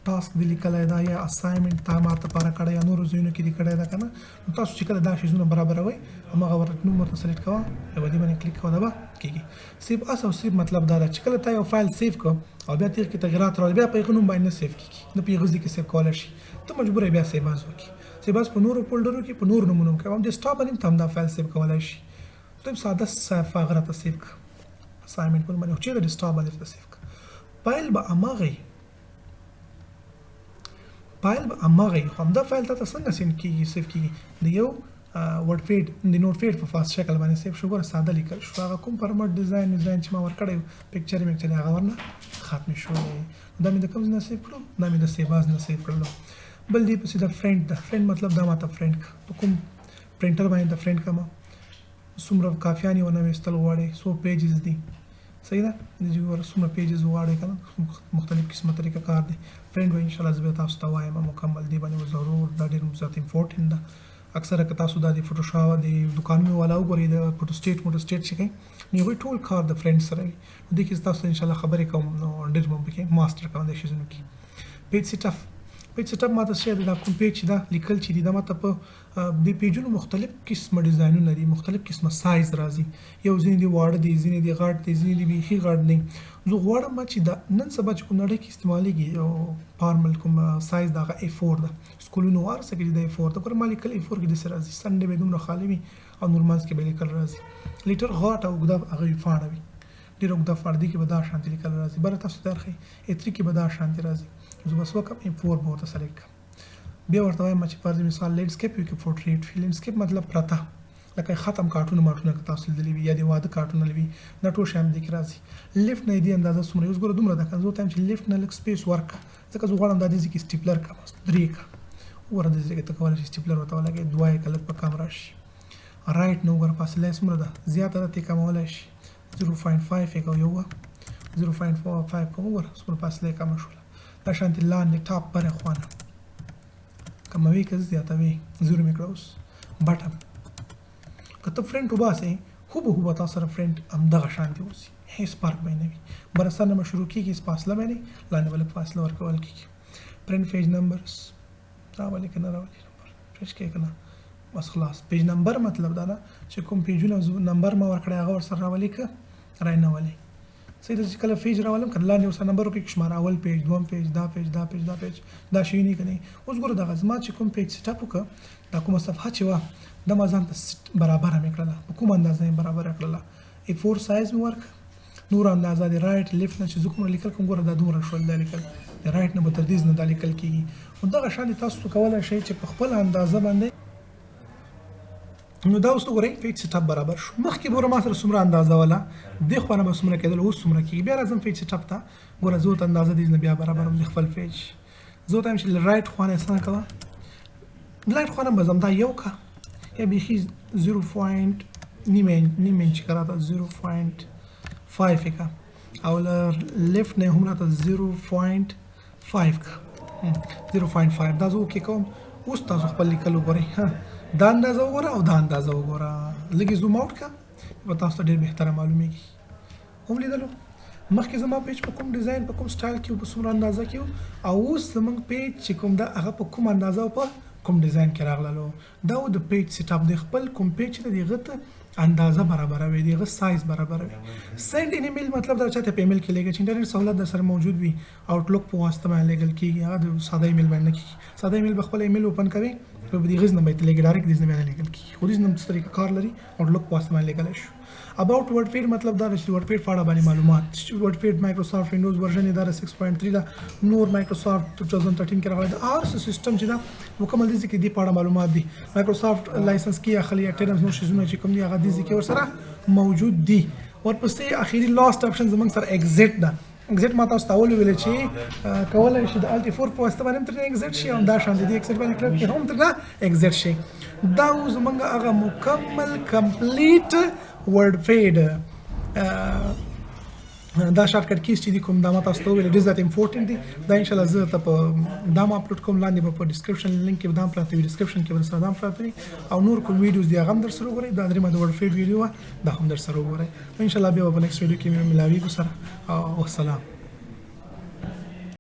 A: ټاسک دی لیکلای دا یا اساینمنت تا ماته لپاره کړی یا نورو ځایونو کې دی کړی دا که نه نو تاسو چې کله دا شیزونه برابروئ هماغه نوم ورته سلیکټ کوه یو دې باندې کلیک کوه دا به کېږي سیو اس او سیو مطلب دا ده چې کله تا یو فایل سیو کړه او بیا تېر کې تغیرات راوړي بیا په هغه نوم باندې نه سیو کېږي نه په هغه ځای کې سیو کولی شي ته مجبور یې بیا سیو اس وکړي سیو اس په نورو فولډرو کې په نورو نومونو کې هم ډیسکټاپ باندې هم دا فایل سیو کولی شي ته ساده هغه راته سیو کړه اساینمنت په نوم باندې چېرې ډیسکټاپ باندې راته سیو کړه فایل به هماغه خو همدا فایل ته څنګه سیو کېږي د یو ورډپیډ د نوټپیډ په فاست شکل باندې سیو شو ګوره ساده لیکل شو هغه کوم فارمټ ډیزاین چې ما ورکړی پکچر هغه ورنه ختم شو دا مې د کوم ځای نه سیو کړو دا مې د سیو اس نه سیو کړلو بل دی پسې د فرند د فرند مطلب دا ماته فرند په کوم پرنټر باندې د فرند کما څومره کافیانی ونه وستل غواړي سو پیجز دي صحیح ده د جوړ څومره پیجز غواړي کنه مختلف قسمه طریقه کار دي فرند به ان شاء الله زه تاسو ته وایم مکمل دی باندې ضرور دا ډیر زیات امپورټنت ده اکثره که تاسو د فوټوشاپ د دکانونو والا وګورئ د فوټو سټیټ موټو سټیټ شي کوي نو ټول کار د فرند سره وي د کې تاسو ان شاء الله خبرې کوم نو ډیر مو به ماستر کوم د شیزونو کې پیج سیټ اپ ماته څه دا کوم پیج دا لیکل چې دا ماته په د پیجونو مختلف قسمه ډیزاینونه دي مختلف قسمه سایز راځي یو ځینې دی واړه دي ځینې دی غاټ دي ځینې دی بیخي غاټ دي زه غواړم چې دا نن سبا چې کوم نړۍ کې استعمالېږي او فارمل کوم سایز دا A4 ده سکولونو وارسه کې دا A4 ده پر ما لیکل A4 کې د سره راځي سنډې به دومره خالی وي او نورمانس کې به لیکل راځي لیټر غاټ او ګدا هغه فاړه وي ډیر وګدا فاړه دي کې به دا شانتي لیکل راځي بر تاسو درخې A3 کې به دا شانتي راځي زه بس وکم A4 به ورته سلیکټ بیا ورته وایم چې فرض مثال لینډسکیپ یو کې پورټریټ لینډسکیپ مطلب پرته لکه ختم کارټونه ماټونه که تاسو لیدلی وي یا د واده کارټونه وي دا ټول شامل دي کې راځي لیفټ نه دی اندازه څومره اوس ګوره دومره ده که زه ټایم چې لیفټ نه لږ سپیس ورک ځکه زه غواړم دا دې ځای کې سټیپلر کړم 3 کا وګوره دې ځای کې ته کولی شې سټیپلر ورته ولګې 2 یې که لږ په کم راشي رایټ نه وګوره فاصله یې څومره ده زیاته ده ترې کمولی شي 0.5 یې کوو یو 0.45 کوم وګوره څومره فاصله یې کمه شوله دا شانتې لاندې ټاپ پرې خوانه کموي که زیاتوي زیرو مې کړه اوس بټن که ته فرنټ وباسې هوبه تاسو سره فرنټ همدغه شانتې اوسي هیڅ فرق به نه وي بر سر نه شروع کېږي هېڅ فاصله به نه وي لاندې به لږ فاصله ورکول کېږي پرنټ پیج نمبرز راولي که نه راولي نمبر فرش کې که نه بس خلاص پیج نمبر مطلب دا نه چې کوم پیجونه نمبر ما ورکړی هغه ورسره راولي که رای نه ولي صحیح ده چې کله پیج راولم که لاندې ورسره نمبر وکړي شماره اول پیج دوم پیج دا پیج دا پیج دا پیج دا شی نه کني اوس ګوره دغه زما چې کوم پیج سیټ اپ وکړه دا کومه صفحه چې وه دا ما ځان ته برابره مې کړله په کومه اندازه یې برابره کړله A4 سایز مې ورکړه نور اندازه د رایټ لیفټ نه چې زه کومه لیکل کوم ګوره دا دومره شول دا لیکل د رایټ نه به تر دې نه دا لیکل کېږي نو دغه شان تاسو کولی شئ چې په خپله اندازه باندې نو دا اوس وګورئ پیج سیټ اپ برابر شو مخکې به ما سره څومره اندازه وله دې خوا نه به څومره کېدل اوس څومره کېږي بیا راځم پیج سیټ اپ ته ګوره زه ورته اندازه دې نه بیا برابروم د خپل پیج زه ورته وایم چې رایټ خوا نه څنګه کوه رایټ خوا نه به ځم دا یو که یا بیخي 0.9 انچ که راته 0.5 یې که او له لیفټ نه هم راته 0.5 که 0.5 دا زه اوکې کوم اوس تاسو خپل لیکل وګورئ دا اندازه وګوره او دا اندازه وګوره لږ زوم اوټ کا به تاسو ته ډېر بهتره معلومیږي هم لیدلو مخکې زما پیج په کوم ډیزاین په کوم سټایل کې په څومره اندازه کې او اوس زموږ پیج چې کوم دا هغه په کوم اندازه او په کوم ډیزاین کې راغللو دا د پیج سیټ اپ د خپل کوم پیج د هغه ته اندازه برابروي دغه سایز برابروي سند ان ایمیل مطلب دا چې ته په ایمیل کې لګی چې انټرنیټ سہولت در سره موجود وي آوټلوک په واسطه باندې لګل کیږي هغه د ساده ایمیل باندې کیږي ساده ایمیل په خپل ایمیل اوپن کوي په دې غږ نه باندې لګي ډایرکټ دې نه باندې لګل کیږي خو دې نوم طریقه کار لري آوټلوک په واسطه باندې لګل شي اباوت ورډپیډ مطلب دا چې ورډپیډ فاړه باندې معلومات ورډپیډ مایکروسافټ وینډوز ورژن دا 6.3 دا نور مایکروسافټ 2013 کې راغلی دا ار سیستم چې دا مکمل دي چې دې پاړه معلومات دي مایکروسافټ لایسنس کې اخلي ټرمز نو شیزونه چې کوم دي هغه دي چې ورسره موجود دي ورپسې اخیری لاست اپشن زمونږ سره ایگزیټ ده ایگزیټ ما تاسو ته ویل چې کولای شي د الټ 4 په واسطه باندې تر ایگزیټ شي او دا شان دي ایگزیټ باندې کلیک کې هم تر ایگزیټ شي دا زمونږ هغه مکمل کمپلیټ ورډپیډ دا شارټکټ کیز چې کوم دا ما تاسو ته ویل ډیز دټ امپورټنت دي دا ان شاء الله زه ته په دا ما اپلوډ کوم لاندې په ډسکرپشن لینک کې دام پراته وي ډسکرپشن کې ورسره دام پراته وي او نور کوم ویډیوز دی هغه هم در سره وګورئ دا درې ما د ورډپیډ ویډیو دا هم در سره وګورئ ان شاء الله بیا په نیکسټ ویډیو کې مې ملاوي ګو سره او والسلام